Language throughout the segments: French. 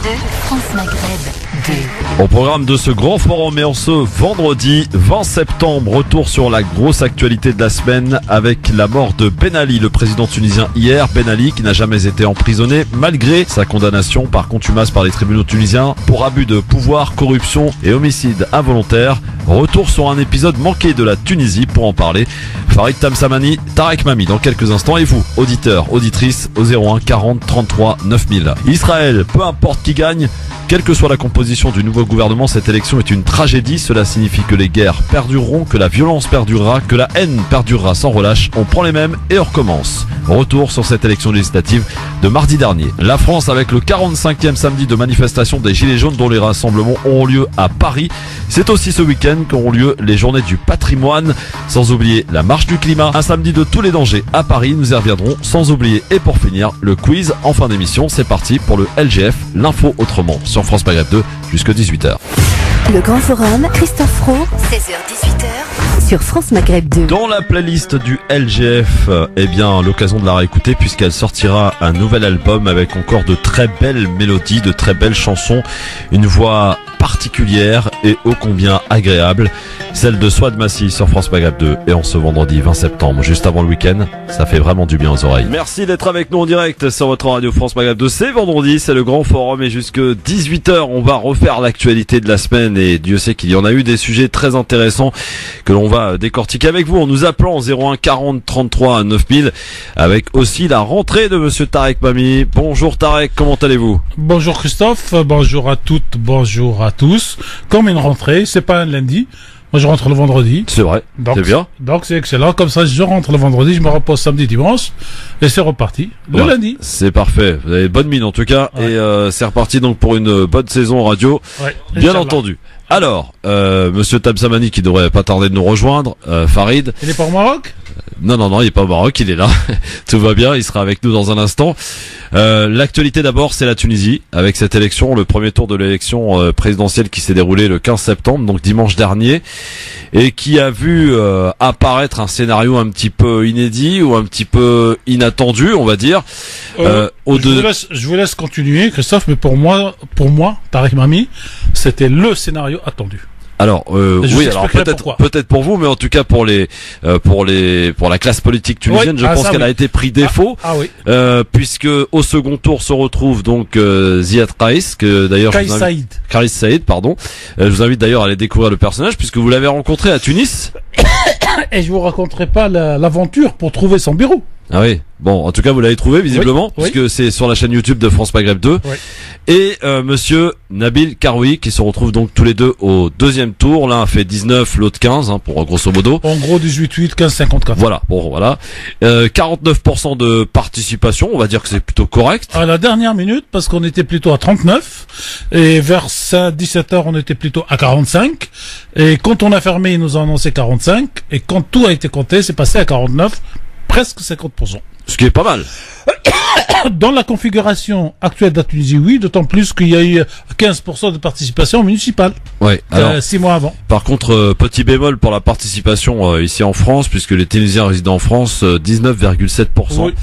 France Maghreb 2. Au programme de ce grand forum, et en ce vendredi 20 septembre, retour sur la grosse actualité de la semaine avec la mort de Ben Ali, le président tunisien hier. Ben Ali qui n'a jamais été emprisonné malgré sa condamnation par contumace par les tribunaux tunisiens pour abus de pouvoir, corruption et homicide involontaire. Retour sur un épisode manqué de la Tunisie. Pour en parler, Farid Tamsamani, Tarek Mami dans quelques instants, et vous, auditeurs, auditrices, au 01 40 33 9000. Israël, peu importe qui gagne, quelle que soit la composition du nouveau gouvernement, cette élection est une tragédie. Cela signifie que les guerres perdureront, que la violence perdurera, que la haine perdurera sans relâche. On prend les mêmes et on recommence. Retour sur cette élection législative de mardi dernier. La France avec le 45e samedi de manifestation des Gilets jaunes dont les rassemblements auront lieu à Paris. C'est aussi ce week-end qu'auront lieu les journées du patrimoine, sans oublier la marche du climat. Un samedi de tous les dangers à Paris, nous y reviendrons, sans oublier et pour finir le quiz en fin d'émission. C'est parti pour le LGF, l'info autrement sur France Maghreb 2 jusqu'à 18h. Le Grand Forum, Christophe Roux, 16h-18h, sur France Maghreb 2. Dans la playlist du LGF, l'occasion de la réécouter puisqu'elle sortira un nouvel album avec encore de très belles mélodies, de très belles chansons, une voix particulière et ô combien agréable, celle de Swad Massi sur France Maghreb 2, et en ce vendredi 20 septembre, juste avant le week-end, ça fait vraiment du bien aux oreilles. Merci d'être avec nous en direct sur votre radio France Maghreb 2. C'est vendredi, c'est le grand forum, et jusque 18h, on va refaire l'actualité de la semaine, et Dieu sait qu'il y en a eu des sujets très intéressants que l'on va décortiquer avec vous en nous appelant au 01 40 33 9000, avec aussi la rentrée de monsieur Tarek Mami. Bonjour Tarek, comment allez-vous? Bonjour Christophe, bonjour à toutes, bonjour à tous. Comme une rentrée, c'est pas un lundi. Moi, je rentre le vendredi. C'est vrai, c'est bien. Donc, c'est excellent. Comme ça, je rentre le vendredi, je me repose samedi, dimanche, et c'est reparti. Le lundi. C'est parfait. Vous avez bonne mine, en tout cas. Ouais. Et c'est reparti, donc, pour une bonne saison radio. Ouais, bien entendu. Alors, monsieur Tamsamani, qui devrait pas tarder de nous rejoindre, Farid. Il est pas au Maroc? Non, il est pas au Maroc, il est là. Tout va bien, il sera avec nous dans un instant. L'actualité d'abord, c'est la Tunisie, avec cette élection, le premier tour de l'élection présidentielle qui s'est déroulé le 15 septembre, donc dimanche dernier, et qui a vu apparaître un scénario un petit peu inédit ou un petit peu inattendu, on va dire. Je vous laisse continuer, Christophe, mais pour moi, Tarek Mami, c'était le scénario attendu. Alors oui, alors peut-être pour vous, mais en tout cas pour la classe politique tunisienne, je pense qu'elle a été pris défaut, puisque au second tour se retrouve donc Ziad Kais, que d'ailleurs Kais Saïd, pardon. Je vous invite d'ailleurs à aller découvrir le personnage puisque vous l'avez rencontré à Tunis. Et je vous raconterai pas l'aventure pour trouver son bureau. Ah oui. Bon, en tout cas, vous l'avez trouvé visiblement, puisque c'est sur la chaîne YouTube de France Maghreb 2. Oui. Et monsieur Nabil Karoui, qui se retrouvent donc tous les deux au deuxième tour. L'un a fait 19, l'autre 15, pour grosso modo. En gros, 18-8, 15-54. Voilà, bon, voilà. 49% de participation, on va dire que c'est plutôt correct. À la dernière minute, parce qu'on était plutôt à 39, et vers 17h, on était plutôt à 45. Et quand on a fermé, ils nous ont annoncé 45. Et quand tout a été compté, c'est passé à 49. Presque 50%. Ce qui est pas mal. Dans la configuration actuelle de la Tunisie, oui, d'autant plus qu'il y a eu 15% de participation municipale. Ouais. Alors, 6 mois avant. Par contre, petit bémol pour la participation ici en France, puisque les Tunisiens résidant en France, 19,7%. Oui,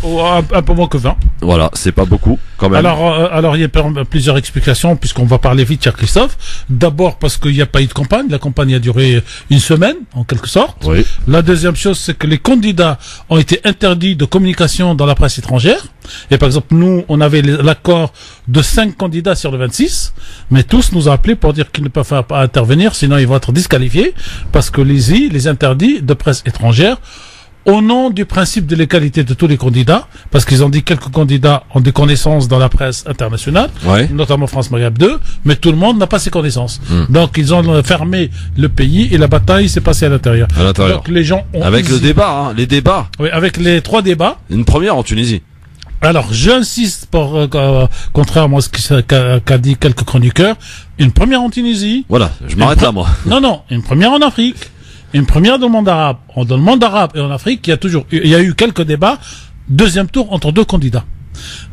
un peu moins que 20. Voilà, c'est pas beaucoup quand même. Alors il y a plusieurs explications, puisqu'on va parler vite, cher Christophe. D'abord parce qu'il n'y a pas eu de campagne. La campagne a duré une semaine, en quelque sorte. Oui. La deuxième chose, c'est que les candidats ont été interdits de communication dans la presse étrangère. Et par exemple, nous, on avait l'accord de 5 candidats sur le 26, mais tous nous ont appelés pour dire qu'ils ne peuvent pas intervenir, sinon ils vont être disqualifiés, parce que les interdits de presse étrangère, au nom du principe de l'égalité de tous les candidats, parce qu'ils ont dit quelques candidats ont des connaissances dans la presse internationale, notamment France Maghreb 2, mais tout le monde n'a pas ces connaissances. Donc ils ont fermé le pays et la bataille s'est passée à l'intérieur. Donc les gens ont avec le débat, les débats. Oui, avec les 3 débats. Une première en Tunisie. Alors, j'insiste contrairement à ce qu'a dit quelques chroniqueurs, une première en Tunisie. Voilà, je m'arrête là, moi. Non, une première en Afrique. Une première dans le monde arabe. Dans le monde arabe et en Afrique, il y a eu quelques débats. Deuxième tour entre 2 candidats.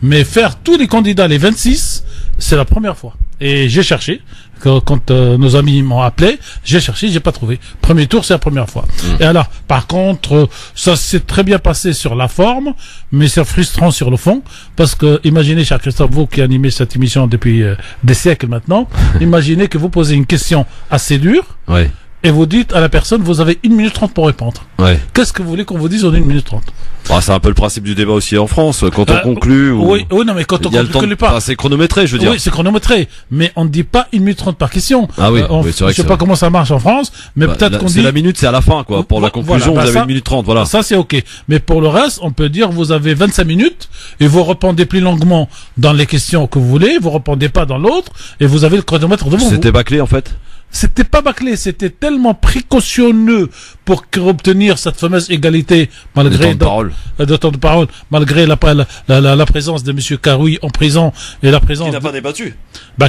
Mais faire tous les candidats, les 26, c'est la première fois. Et j'ai cherché. Quand nos amis m'ont appelé, j'ai cherché, j'ai pas trouvé. Premier tour, c'est la première fois. Et alors, par contre, ça s'est très bien passé sur la forme, mais c'est frustrant sur le fond, parce que imaginez, cher Christophe, vous qui animez cette émission depuis des siècles maintenant, imaginez que vous posez une question assez dure, Ouais. et vous dites à la personne, vous avez 1 minute 30 pour répondre. Ouais. Qu'est-ce que vous voulez qu'on vous dise en 1 minute 30? Ah, c'est un peu le principe du débat aussi en France. Quand on conclut, Oui, non, mais quand on il y a le temps conclut pas. Enfin, c'est chronométré, je veux dire. Oui, c'est chronométré, mais on ne dit pas 1 minute 30 par question. Ah oui, oui, c'est vrai je sais que pas c'est comment ça marche en France, mais peut-être qu'on c'est dit... la minute, c'est à la fin, quoi. Pour la conclusion, voilà, vous avez 1 minute 30, voilà. Ça, c'est ok. Mais pour le reste, on peut dire, vous avez 25 minutes, et vous répondez plus longuement dans les questions que vous voulez, vous répondez pas dans l'autre, et vous avez le chronomètre devant vous. C'était bâclé, en fait. C'était pas bâclé, c'était tellement précautionneux pour obtenir cette fameuse égalité, malgré de temps de parole. malgré la présence de monsieur Karoui en prison et la présence Qui n'a pas débattu.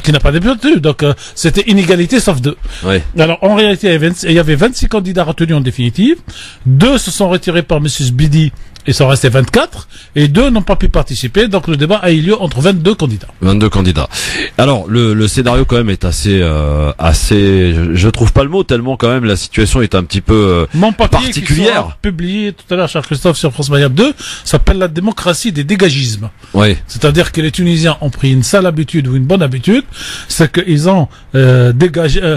qui n'a pas débattu. Donc c'était inégalité sauf 2. Ouais. Alors en réalité, il y avait 26 candidats retenus en définitive. 2 se sont retirés par monsieur Sbidi. Ils sont restés 24 et 2 n'ont pas pu participer. Donc le débat a eu lieu entre 22 candidats. 22 candidats. Alors le scénario quand même est assez je trouve pas le mot tellement quand même la situation est un petit peu Mon papier particulière. qui sera publié tout à l'heure, cher Christophe, sur France Maghreb 2, s'appelle la démocratie des dégagismes. Oui. C'est-à-dire que les Tunisiens ont pris une sale habitude ou une bonne habitude, c'est qu'ils ont dégagé.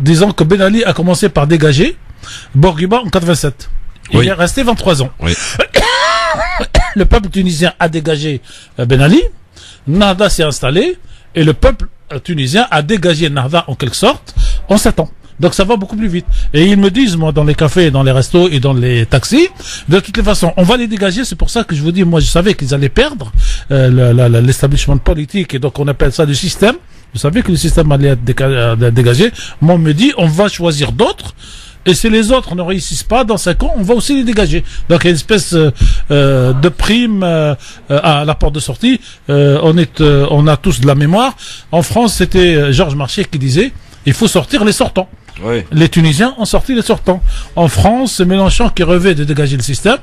Disons que Ben Ali a commencé par dégager Bourguiba en 87. Il est resté 23 ans. Oui. Le peuple tunisien a dégagé Ben Ali, Nahda s'est installé, et le peuple tunisien a dégagé Nahda en quelque sorte en 7 ans. Donc ça va beaucoup plus vite. Et ils me disent, moi, dans les cafés, dans les restos et dans les taxis, de toutes les façons, on va les dégager. C'est pour ça que je vous dis, moi, je savais qu'ils allaient perdre l'establishment politique, et donc on appelle ça le système. Vous savez que le système allait être dégagé. Moi, on me dit, on va choisir d'autres. Et si les autres ne réussissent pas, dans 5 ans, on va aussi les dégager. Donc il y a une espèce de prime à la porte de sortie. On a tous de la mémoire. En France, c'était Georges Marchais qui disait, il faut sortir les sortants. Oui. Les Tunisiens ont sorti les sortants. En France, c'est Mélenchon qui rêvait de dégager le système.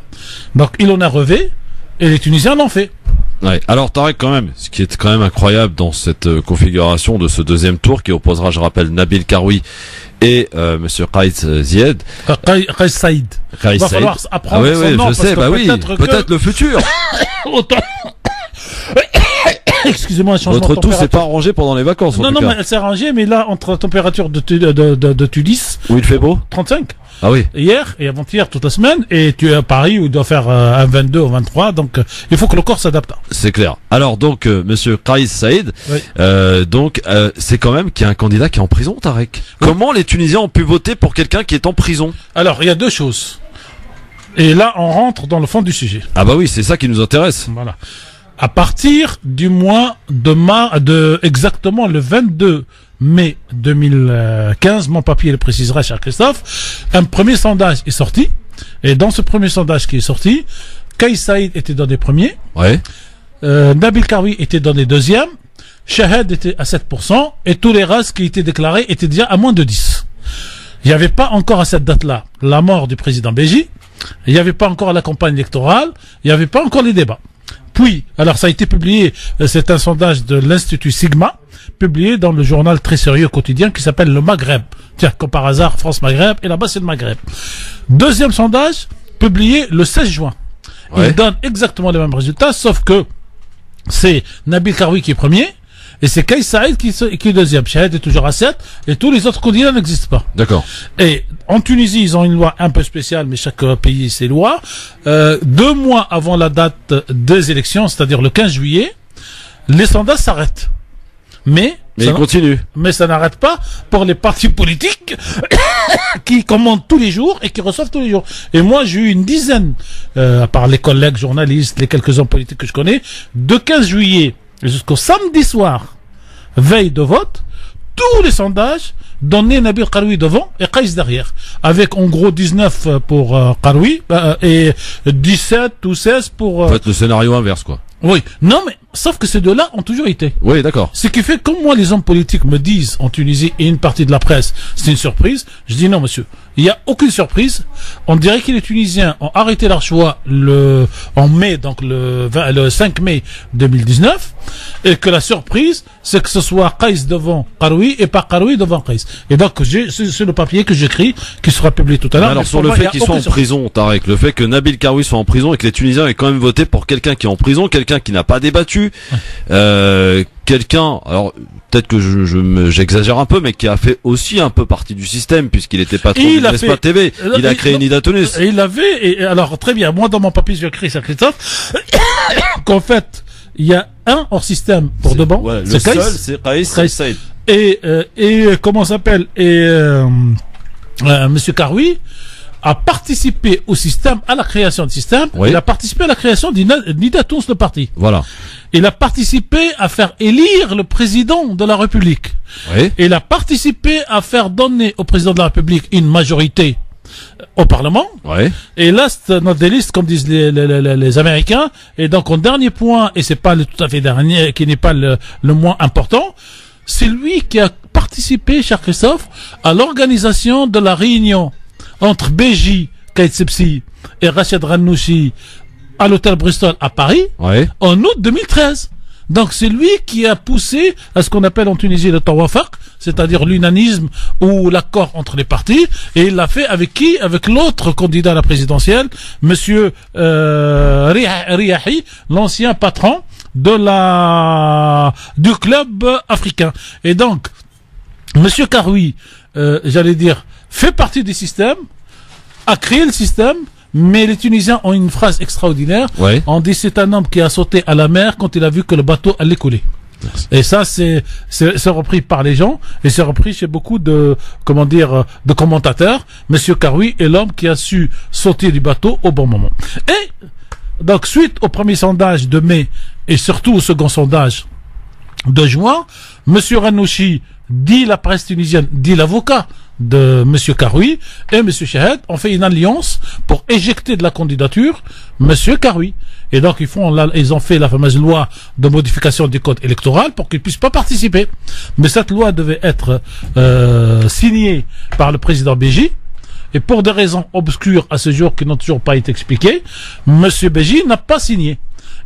Donc il en a rêvé, et les Tunisiens l'ont fait. Ouais. Alors Tarek, quand même, ce qui est quand même incroyable dans cette configuration de ce deuxième tour qui opposera, je rappelle, Nabil Karoui et monsieur Kais Zied. Kais Saïd. Il va falloir apprendre son nom. Je sais, bah oui, peut-être le futur. Excusez-moi, changement de Votre tout température. s'est pas arrangé pendant les vacances. Non, mais elle s'est arrangée, mais là, entre la température de Tunis, où il fait beau 35. Ah oui. Hier et avant-hier toute la semaine, et tu es à Paris où il doit faire un 22 ou 23, donc il faut que le corps s'adapte. C'est clair. Alors donc monsieur Kais Saïd, oui. C'est quand même qu'il y a un candidat qui est en prison, Tarek. Oui. Comment les Tunisiens ont pu voter pour quelqu'un qui est en prison? Alors il y a 2 choses. Et là on rentre dans le fond du sujet. Ah bah oui, c'est ça qui nous intéresse. Voilà. À partir du mois de exactement le 22 mai 2015, mon papier le précisera, cher Christophe, un premier sondage est sorti, et dans ce premier sondage qui est sorti, Kais Saïd était dans les premiers, ouais. Nabil Karoui était dans les deuxièmes, Chahed était à 7%, et tous les races qui étaient déclarés étaient déjà à moins de 10. Il n'y avait pas encore à cette date-là la mort du président Béji, il n'y avait pas encore la campagne électorale, il n'y avait pas encore les débats. Puis, alors ça a été publié, c'est un sondage de l'Institut Sigma, publié dans le journal très sérieux quotidien qui s'appelle Le Maghreb. Tiens, comme par hasard, France Maghreb, et là-bas c'est le Maghreb. Deuxième sondage, publié le 16 juin. Ouais. Il donne exactement les mêmes résultats, sauf que c'est Nabil Karoui qui est premier, et c'est Kais Saïd qui est deuxième. Chahed est toujours à 7, et tous les autres candidats n'existent pas. D'accord. Et en Tunisie, ils ont une loi un peu spéciale, mais chaque pays ses lois. 2 mois avant la date des élections, c'est-à-dire le 15 juillet, les sondages s'arrêtent. Mais ils continuent. Mais ça n'arrête pas pour les partis politiques qui commandent tous les jours et qui reçoivent tous les jours. Et moi, j'ai eu une dizaine, à part les collègues journalistes, les quelques hommes politiques que je connais, de 15 juillet jusqu'au samedi soir, veille de vote, tous les sondages donnaient Nabil Karoui devant et Kais derrière. Avec en gros 19 pour Karoui et 17 ou 16 pour... En fait, le scénario inverse, quoi. Oui. Non, mais sauf que ces deux-là ont toujours été. Oui, d'accord. Ce qui fait, comme moi, les hommes politiques me disent en Tunisie et une partie de la presse, c'est une surprise, je dis non, monsieur. il n'y a aucune surprise. On dirait que les Tunisiens ont arrêté leur choix en mai, donc le 5 mai 2019, et que la surprise, c'est que ce soit Qaïs devant Karoui et pas Karoui devant Qaïs. Et donc, c'est le papier que j'écris, qui sera publié tout à l'heure. Alors, sur le fait qu'ils soient en prison, Tarek, le fait que Nabil Karoui soit en prison et que les Tunisiens aient quand même voté pour quelqu'un qui est en prison, quelqu'un qui n'a pas débattu, quelqu'un, alors peut-être que j'exagère un peu, mais qui a fait aussi un peu partie du système puisqu'il était patron de l'Espace TV. Il a créé Nida Tunis. Et il avait, et alors très bien, moi dans mon papier j'ai écrit ça, Christophe, qu'en fait il y a un hors système pour de bon. Ouais, le seul c'est Qaïs Saïd. Et comment s'appelle Monsieur Karoui a participé au système, à la création du système. Oui. Il a participé à la création d'Nida Tunis, le parti. Voilà. Il a participé à faire élire le président de la République. Oui. Il a participé à faire donner au président de la République une majorité au Parlement. Oui. Et last not the least, comme disent les Américains. Et donc, en dernier point, et c'est pas le tout à fait dernier, qui n'est pas le moins important, c'est lui qui a participé, cher Christophe, à l'organisation de la réunion entre Béji Kaït Sebsi et Rachid Ranouchi à l'hôtel Bristol à Paris, ouais, en août 2013. Donc c'est lui qui a poussé à ce qu'on appelle en Tunisie le tawafaq, c'est-à-dire l'unanisme ou l'accord entre les partis, et il l'a fait avec qui? Avec l'autre candidat à la présidentielle, monsieur Riahi, l'ancien patron du club africain. Et donc monsieur Karoui, j'allais dire, fait partie du système, a créé le système, mais les Tunisiens ont une phrase extraordinaire. Ouais. On dit c'est un homme qui a sauté à la mer quand il a vu que le bateau allait couler. Merci. Et ça, c'est repris par les gens, et c'est repris chez beaucoup de commentateurs. Monsieur Karoui est l'homme qui a su sauter du bateau au bon moment. Et, donc, suite au premier sondage de mai, et surtout au second sondage de juin, monsieur Ranouchi, dit la presse tunisienne, dit l'avocat de monsieur Karoui, et monsieur Chahed ont fait une alliance pour éjecter de la candidature monsieur Karoui. Et donc ils ont fait la fameuse loi de modification du code électoral pour qu'ils puissent pas participer. Mais cette loi devait être signée par le président Béji. Et pour des raisons obscures à ce jour qui n'ont toujours pas été expliquées, monsieur Béji n'a pas signé.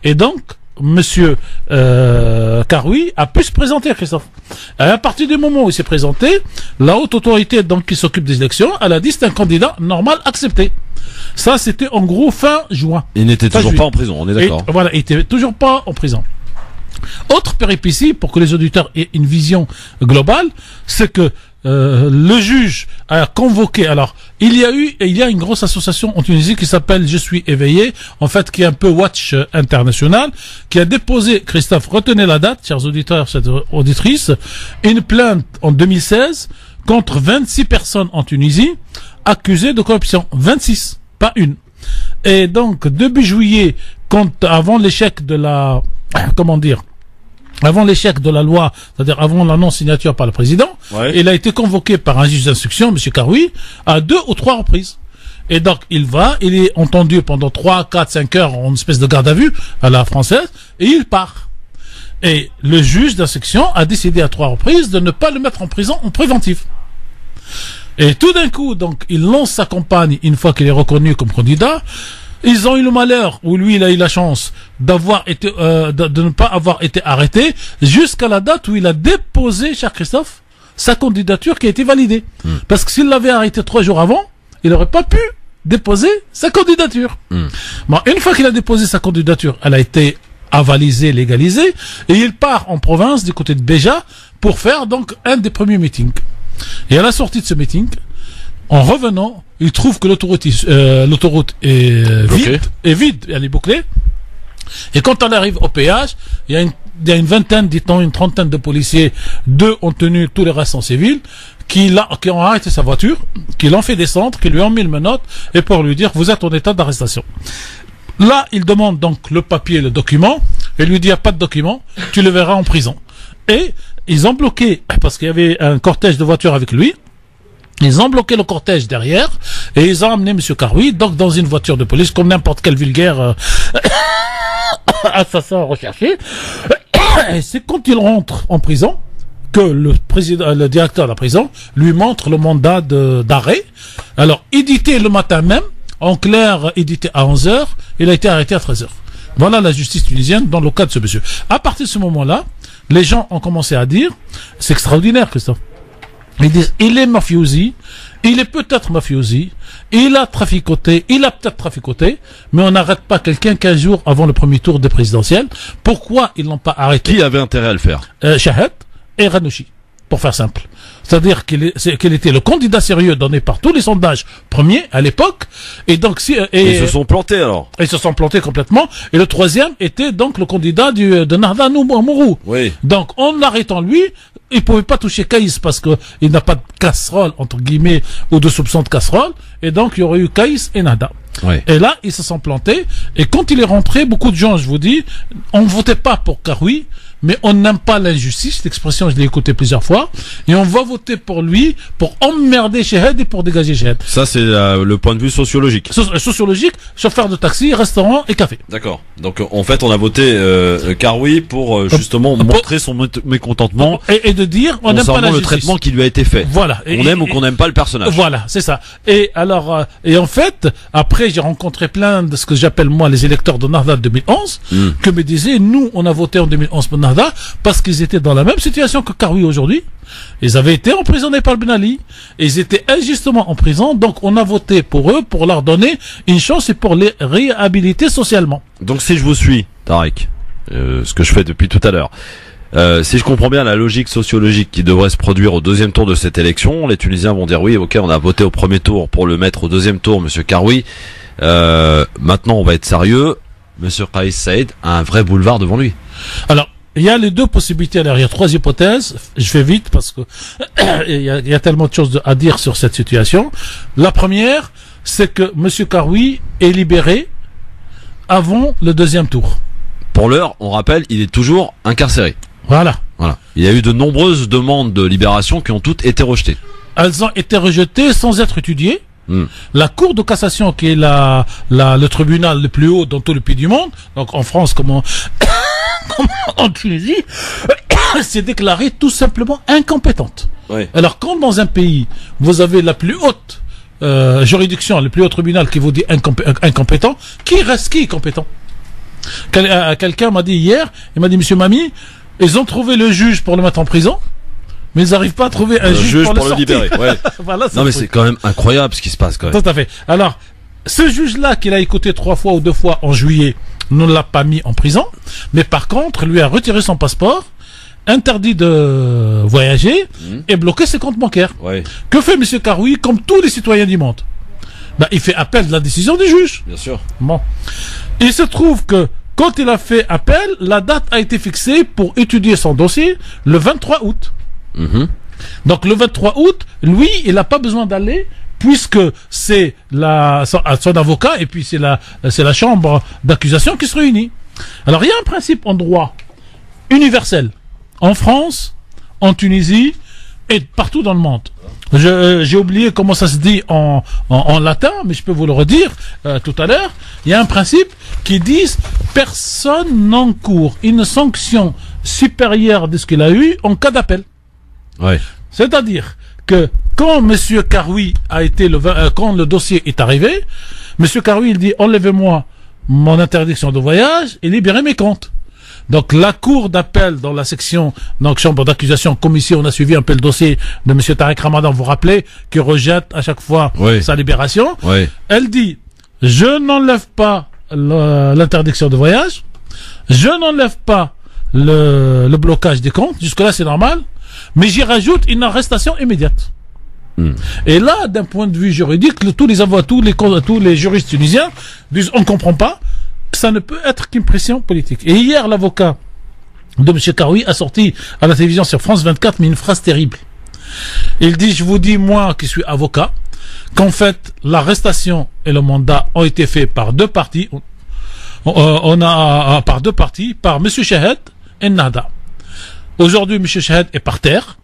Et donc monsieur Karoui a pu se présenter, Christophe. Et à partir du moment où il s'est présenté, la haute autorité donc qui s'occupe des élections, elle a dit c'est un candidat normal accepté. Ça, c'était en gros fin juin. Il n'était toujours pas en prison, on est d'accord. Voilà, il était toujours pas en prison. Autre péripétie, pour que les auditeurs aient une vision globale, c'est que le juge a convoqué, alors il y a une grosse association en Tunisie qui s'appelle Je suis éveillé, en fait qui est un peu Watch International, qui a déposé, Christophe, retenez la date, chers auditeurs, chères auditrices, une plainte en 2016 contre 26 personnes en Tunisie accusées de corruption. 26, pas une. Et donc début juillet, avant l'échec de la, avant l'échec de la loi, c'est-à-dire avant la non-signature par le président, ouais, il a été convoqué par un juge d'instruction, M. Karoui, à 2 ou 3 reprises. Et donc, il est entendu pendant 3, 4, 5 heures en espèce de garde à vue à la française, et il part. Et le juge d'instruction a décidé à 3 reprises de ne pas le mettre en prison en préventif. Et tout d'un coup, donc, il lance sa campagne une fois qu'il est reconnu comme candidat. Ils ont eu le malheur, ou lui il a eu la chance d'avoir été, de ne pas avoir été arrêté jusqu'à la date où il a déposé, cher Christophe, sa candidature qui a été validée. Parce que s'il l'avait arrêté 3 jours avant, il n'aurait pas pu déposer sa candidature. Bon, une fois qu'il a déposé sa candidature, elle a été avalisée, légalisée, et il part en province du côté de Béja pour faire donc un des premiers meetings. Et à la sortie de ce meeting, en revenant, il trouve que l'autoroute est vide, elle est bouclée. Et quand on arrive au péage, il y a une vingtaine, dit-on, une trentaine de policiers, 2 ont tenu tous les restes en civil, qui ont arrêté sa voiture, qui l'ont fait descendre, qui lui ont mis le menotte, et pour lui dire, vous êtes en état d'arrestation. Là, il demande donc le papier, le document, et lui dit, il n'y a pas de document, tu le verras en prison. Et ils ont bloqué, parce qu'il y avait un cortège de voitures avec lui, ils ont bloqué le cortège derrière et ils ont amené M. Karoui donc dans une voiture de police comme n'importe quel vulgaire assassin recherché. Et c'est quand il rentre en prison que le directeur de la prison lui montre le mandat d'arrêt. Alors, édité le matin même, en clair, édité à 11h, il a été arrêté à 13h. Voilà la justice tunisienne dans le cas de ce monsieur. À partir de ce moment-là, les gens ont commencé à dire, c'est extraordinaire, Christophe. Ils disent, il est mafiosi, il est peut-être mafiosi, il a peut-être traficoté, mais on n'arrête pas quelqu'un 15 jours avant le premier tour des présidentielles. Pourquoi ils l'ont pas arrêté? Qui avait intérêt à le faire? Chahed et Ranouchi, pour faire simple. C'est-à-dire qu'il était le candidat sérieux donné par tous les sondages premiers à l'époque, et donc ils se sont plantés alors. Ils se sont plantés complètement. Et le troisième était donc le candidat de Nahda Mourou. Oui. Donc en arrêtant lui, il pouvait pas toucher Kaïs parce que il n'a pas de casserole entre guillemets ou de soupçon de casserole, et donc il y aurait eu Kaïs et Nahda. Oui. Et là, ils se sont plantés. Et quand il est rentré, beaucoup de gens, je vous dis, on votait pas pour Karoui, mais on n'aime pas l'injustice. Cette expression, je l'ai écoutée plusieurs fois. Et on va voter pour lui, pour emmerder Chahed et pour dégager Chahed. Ça, c'est le point de vue sociologique. Sociologique, chauffeur de taxi, restaurant et café. D'accord. Donc, en fait, on a voté Karoui pour justement montrer son mécontentement et de dire, on n'aime pas la le justice. Traitement qui lui a été fait. Voilà. On aime ou qu'on n'aime pas le personnage. Voilà, c'est ça. Et alors, et en fait, après, j'ai rencontré plein de ce que j'appelle moi les électeurs de Nahda de 2011, que me disaient, nous, on a voté en 2011 pour Nahda parce qu'ils étaient dans la même situation que Karoui aujourd'hui. Ils avaient été emprisonnés par Ben Ali, et ils étaient injustement en prison, donc on a voté pour eux, pour leur donner une chance et pour les réhabiliter socialement. Donc si je vous suis, Tarek, ce que je fais depuis tout à l'heure, si je comprends bien la logique sociologique qui devrait se produire au deuxième tour de cette élection, les Tunisiens vont dire oui, ok, on a voté au premier tour pour le mettre au deuxième tour, monsieur Karoui. Maintenant, on va être sérieux. Monsieur Kais Saïed a un vrai boulevard devant lui. Alors, il y a les deux possibilités derrière. Trois hypothèses. Je fais vite parce que il y a tellement de choses à dire sur cette situation. La première, c'est que monsieur Karoui est libéré avant le deuxième tour. Pour l'heure, on rappelle, il est toujours incarcéré. Voilà. Il y a eu de nombreuses demandes de libération qui ont toutes été rejetées. Elles ont été rejetées sans être étudiées. La Cour de cassation, qui est le tribunal le plus haut dans tout le pays du monde, donc en France comme en Tunisie, s'est déclarée tout simplement incompétente. Oui. Alors quand dans un pays, vous avez la plus haute juridiction, le plus haut tribunal qui vous dit incompétent, qui reste qui compétent? Quelqu'un m'a dit hier, il m'a dit, monsieur Mami, ils ont trouvé le juge pour le mettre en prison, mais ils n'arrivent pas à trouver un juge pour le libérer. Ouais. Voilà, non mais c'est quand même incroyable ce qui se passe quand même. Tout à fait. Alors, ce juge-là qu'il a écouté 3 fois ou 2 fois en juillet ne l'a pas mis en prison, mais par contre lui a retiré son passeport, interdit de voyager et bloqué ses comptes bancaires. Ouais. Que fait monsieur Karoui comme tous les citoyens du monde? Il fait appel de la décision du juge. Bien sûr. Bon. Il se trouve que quand il a fait appel, la date a été fixée pour étudier son dossier le 23 août. Donc le 23 août, lui, il n'a pas besoin d'aller puisque c'est son avocat et puis c'est la chambre d'accusation qui se réunit. Alors il y a un principe en droit universel en France, en Tunisie et partout dans le monde. J'ai oublié comment ça se dit en latin, mais je peux vous le redire tout à l'heure. Il y a un principe qui dit personne n'encourt une sanction supérieure de ce qu'il a eu en cas d'appel. Ouais. C'est-à-dire que quand monsieur Karoui a été quand le dossier est arrivé, monsieur Karoui il dit enlevez-moi mon interdiction de voyage et libérez mes comptes. Donc la cour d'appel dans la section donc chambre d'accusation, comme ici on a suivi un peu le dossier de monsieur Tarek Ramadan, vous vous rappelez, qui rejette à chaque fois sa libération. Oui. Elle dit je n'enlève pas l'interdiction de voyage, je n'enlève pas le blocage des comptes, jusque là c'est normal. Mais j'y rajoute une arrestation immédiate. Et là, d'un point de vue juridique, tous les avocats, tous les juristes tunisiens disent on ne comprend pas, ça ne peut être qu'une pression politique. Et hier, l'avocat de M. Karoui a sorti à la télévision sur France 24, mais une phrase terrible. Il dit, je vous dis, moi qui suis avocat, qu'en fait, l'arrestation et le mandat ont été faits par deux parties. Par M. Chahed et Nahda. Aujourd'hui, M. Chahed est par terre.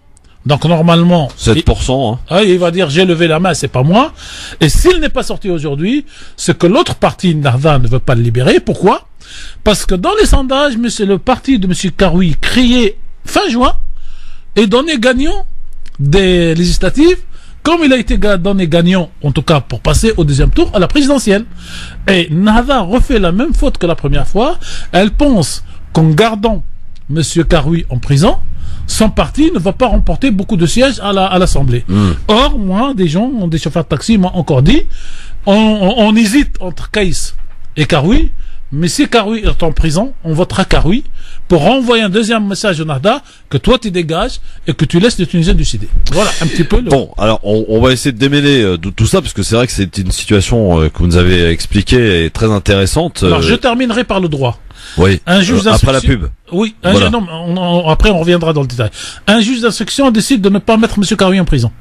Donc, normalement. 7%, il va dire, j'ai levé la main, c'est pas moi. Et s'il n'est pas sorti aujourd'hui, c'est que l'autre parti, Nahda, ne veut pas le libérer. Pourquoi? Parce que dans les sondages, le parti de M. Karoui criait fin juin est donné gagnant des législatives, comme il a été donné gagnant, en tout cas pour passer au deuxième tour à la présidentielle. Et Nahda refait la même faute que la première fois. Elle pense qu'en gardant M. Karoui en prison, son parti ne va pas remporter beaucoup de sièges à l'Assemblée. Or, moi, des chauffeurs de taxi m'ont encore dit, on hésite entre Kaïs et Karoui, mais si Karoui est en prison, on votera Karoui pour renvoyer un deuxième message au Nahda que toi tu dégages et que tu laisses les Tunisiens décider. Voilà un petit peu. Bon, alors on va essayer de démêler tout ça parce que c'est vrai que c'est une situation que vous nous avez expliquée et très intéressante. Alors je terminerai par le droit. Oui. Un juge après la pub. Oui. Voilà. Après on reviendra dans le détail. Un juge d'instruction décide de ne pas mettre M. Karoui en prison.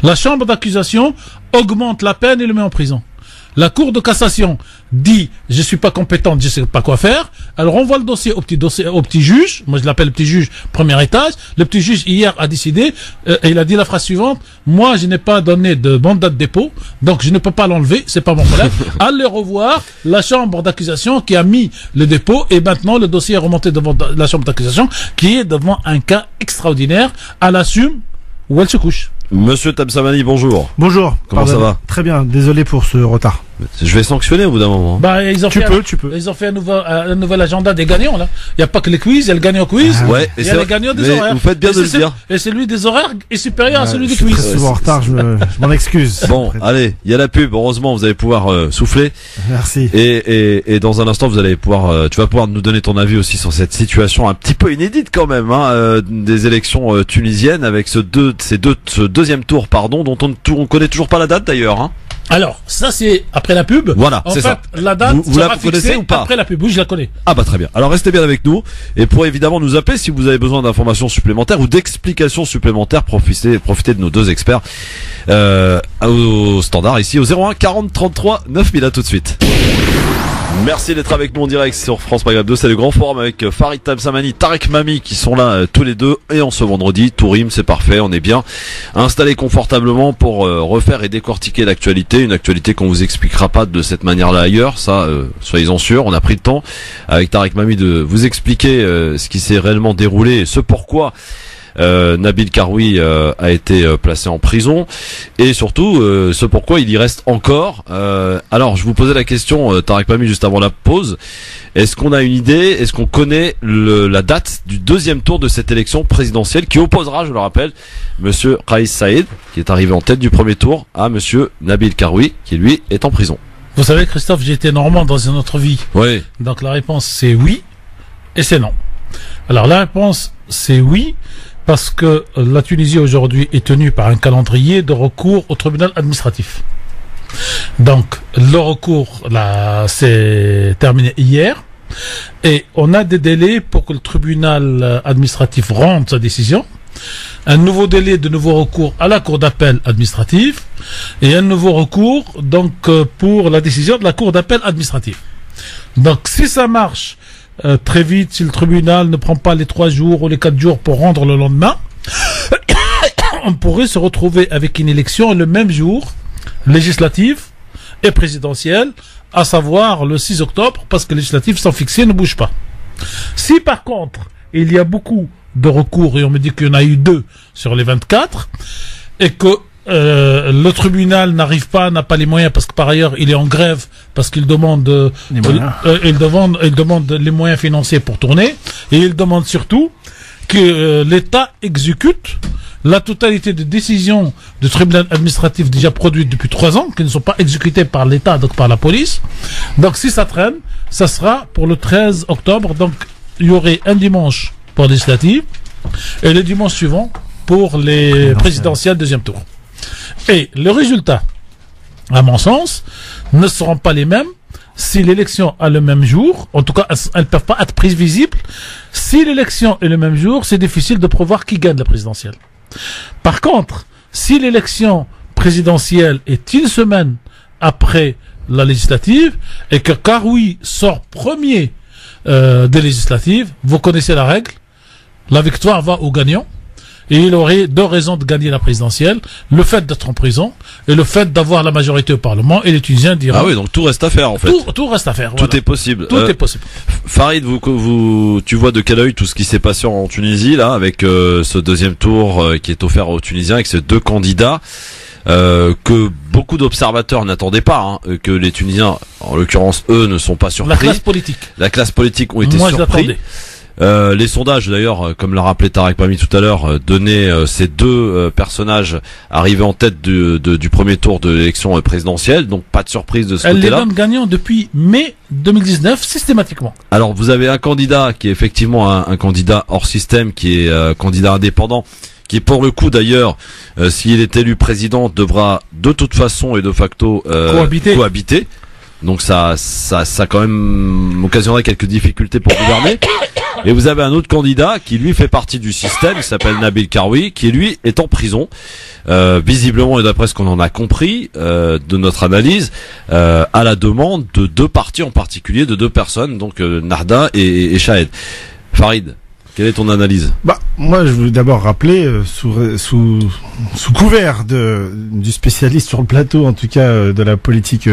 La chambre d'accusation augmente la peine et le met en prison. La Cour de cassation dit je suis pas compétente, je sais pas quoi faire. Elle renvoie le dossier au petit juge. Moi je l'appelle le petit juge premier étage. Le petit juge hier a décidé et il a dit la phrase suivante: moi je n'ai pas donné de mandat de dépôt, donc je ne peux pas l'enlever, c'est pas mon problème. Allez revoir la chambre d'accusation qui a mis le dépôt et maintenant le dossier est remonté devant la chambre d'accusation qui est devant un cas extraordinaire. Elle assume où elle se couche. Monsieur Tamsamani, bonjour. Bonjour. Comment ça va? Très bien, désolé pour ce retard. Je vais sanctionner au bout d'un moment. Bah, ils ont Tu peux. Ils ont fait un nouvel agenda des gagnants, là. Il n'y a pas que les quiz, il y a le gagnant quiz. Ouais, il y a les gagnants des horaires. Vous faites bien de le dire. Et celui des horaires est supérieur à celui des Je suis quiz. très souvent en retard, je m'en excuse. Bon, allez, il y a la pub. Heureusement, vous allez pouvoir souffler. Merci. Et dans un instant, vous allez pouvoir, tu vas pouvoir nous donner ton avis aussi sur cette situation un petit peu inédite quand même, des élections tunisiennes avec ce deuxième tour, pardon, dont on connaît toujours pas la date d'ailleurs. Hein. Alors, ça c'est après la pub. Voilà, en c'est fait, ça. La date Vous sera la connaissez fixée ou pas? après la pub. Oui, je la connais. Ah bah très bien. Alors restez bien avec nous et pour évidemment nous appeler si vous avez besoin d'informations supplémentaires ou d'explications supplémentaires, profitez de nos deux experts au standard ici au 01 40 33 9000. À tout de suite. Merci d'être avec nous en direct sur France Maghreb 2. C'est le grand forum avec Farid Tamsamani, Tarek Mami qui sont là tous les deux. Et en ce vendredi, tout rime, c'est parfait. On est bien installés confortablement pour refaire et décortiquer l'actualité. Une actualité qu'on vous expliquera pas de cette manière-là ailleurs. Ça, soyez-en sûrs. On a pris le temps avec Tarek Mami de vous expliquer ce qui s'est réellement déroulé et ce pourquoi Nabil Karoui a été placé en prison et surtout ce pourquoi il y reste encore. Alors je vous posais la question Tarek Mami juste avant la pause. Est-ce qu'on a une idée, est-ce qu'on connaît la date du deuxième tour de cette élection présidentielle qui opposera, je le rappelle, monsieur Kais Saïed qui est arrivé en tête du premier tour à monsieur Nabil Karoui qui lui est en prison? Vous savez Christophe, j'ai été normand dans une autre vie. Oui. Donc la réponse c'est oui et c'est non. Alors la réponse c'est oui parce que la Tunisie aujourd'hui est tenue par un calendrier de recours au tribunal administratif. Donc le recours là c'est terminé hier et on a des délais pour que le tribunal administratif rende sa décision. Un nouveau délai de nouveau recours à la cour d'appel administrative et un nouveau recours donc pour la décision de la cour d'appel administrative. Donc si ça marche très vite, si le tribunal ne prend pas les 3 jours ou les 4 jours pour rendre le lendemain, on pourrait se retrouver avec une élection le même jour, législative et présidentielle, à savoir le 6 octobre, parce que les législatives sont fixées, ne bougent pas. Si par contre, il y a beaucoup de recours, et on me dit qu'il y en a eu 2 sur les 24, et que le tribunal n'a pas les moyens parce que par ailleurs il est en grève parce qu'il demande il demande les moyens financiers pour tourner et il demande surtout que l'État exécute la totalité des décisions du tribunal administratif déjà produites depuis 3 ans qui ne sont pas exécutées par l'État donc par la police. Donc si ça traîne, ça sera pour le 13 octobre. Donc il y aurait un dimanche pour les législatives et le dimanche suivant pour les présidentielles deuxième tour. Et le résultat, à mon sens, ne seront pas les mêmes si l'élection a le même jour. En tout cas, elles ne peuvent pas être prévisibles. Si l'élection est le même jour, c'est difficile de prévoir qui gagne la présidentielle. Par contre, si l'élection présidentielle est une semaine après la législative et que Karoui sort premier des législatives, vous connaissez la règle. La victoire va au gagnant. Et il aurait 2 raisons de gagner la présidentielle. Le fait d'être en prison et le fait d'avoir la majorité au Parlement. Et les Tunisiens diront... Ah oui, donc tout reste à faire en fait. Tout reste à faire. Tout est possible. Tout est possible. Farid, tu vois de quel œil tout ce qui s'est passé en Tunisie là, avec ce deuxième tour qui est offert aux Tunisiens, avec ces 2 candidats que beaucoup d'observateurs n'attendaient pas, que les Tunisiens, en l'occurrence eux, ne sont pas surpris. La classe politique ont été surpris. Les sondages d'ailleurs, comme l'a rappelé Tarek Mami tout à l'heure, donnaient ces 2 personnages arrivés en tête du premier tour de l'élection présidentielle, donc pas de surprise de ce côté-là. Elle les donne gagnants depuis mai 2019 systématiquement. Alors vous avez un candidat qui est effectivement un candidat hors système, qui est candidat indépendant, qui pour le coup d'ailleurs, s'il est élu président, devra de toute façon et de facto cohabiter. Donc ça quand même occasionnerait quelques difficultés pour gouverner. Et vous avez un autre candidat qui lui fait partie du système, il s'appelle Nabil Karoui, qui lui est en prison, visiblement et d'après ce qu'on en a compris de notre analyse, à la demande de 2 partis en particulier, de 2 personnes, donc Narda et Chahed. Farid, quelle est ton analyse? Moi, je veux d'abord rappeler, sous couvert du spécialiste sur le plateau, en tout cas de la politique,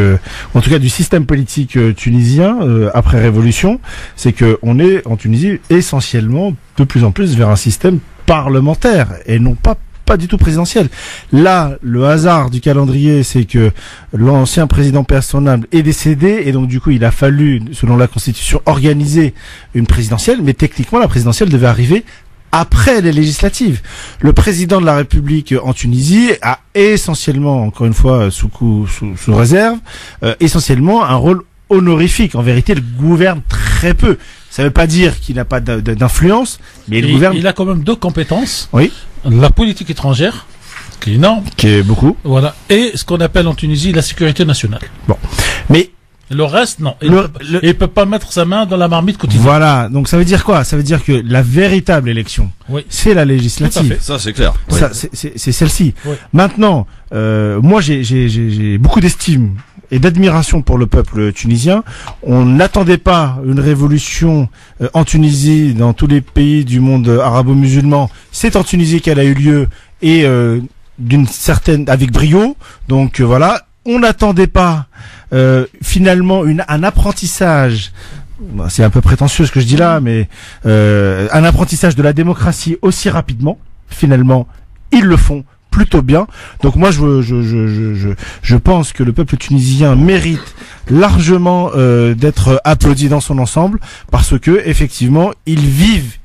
en tout cas du système politique tunisien après révolution, c'est que on est en Tunisie essentiellement de plus en plus vers un système parlementaire et non pas du tout présidentiel. Là, le hasard du calendrier, c'est que l'ancien président personnel est décédé et donc du coup, il a fallu, selon la Constitution, organiser une présidentielle, mais techniquement, la présidentielle devait arriver après les législatives. Le président de la République en Tunisie a essentiellement, encore une fois, sous réserve, essentiellement un rôle honorifique. En vérité, il gouverne très peu. Ça veut pas dire qu'il n'a pas d'influence, mais il gouverne. Il a quand même 2 compétences. Oui. La politique étrangère, qui est énorme. Qui est beaucoup. Voilà. Et ce qu'on appelle en Tunisie la sécurité nationale. Bon. Mais le reste, non. Il peut pas mettre sa main dans la marmite quotidienne. Voilà. Donc ça veut dire quoi? Ça veut dire que la véritable élection, c'est la législative. Ça, c'est clair. Ça, c'est celle-ci. Oui. Maintenant, moi, j'ai beaucoup d'estime et d'admiration pour le peuple tunisien. On n'attendait pas une révolution en Tunisie, dans tous les pays du monde arabo-musulman. C'est en Tunisie qu'elle a eu lieu et avec brio. Donc voilà. On n'attendait pas finalement un apprentissage, c'est un peu prétentieux ce que je dis là, mais un apprentissage de la démocratie aussi rapidement. Finalement, ils le font plutôt bien. Donc moi je pense que le peuple tunisien mérite largement d'être applaudi dans son ensemble, parce que effectivement, ils vivent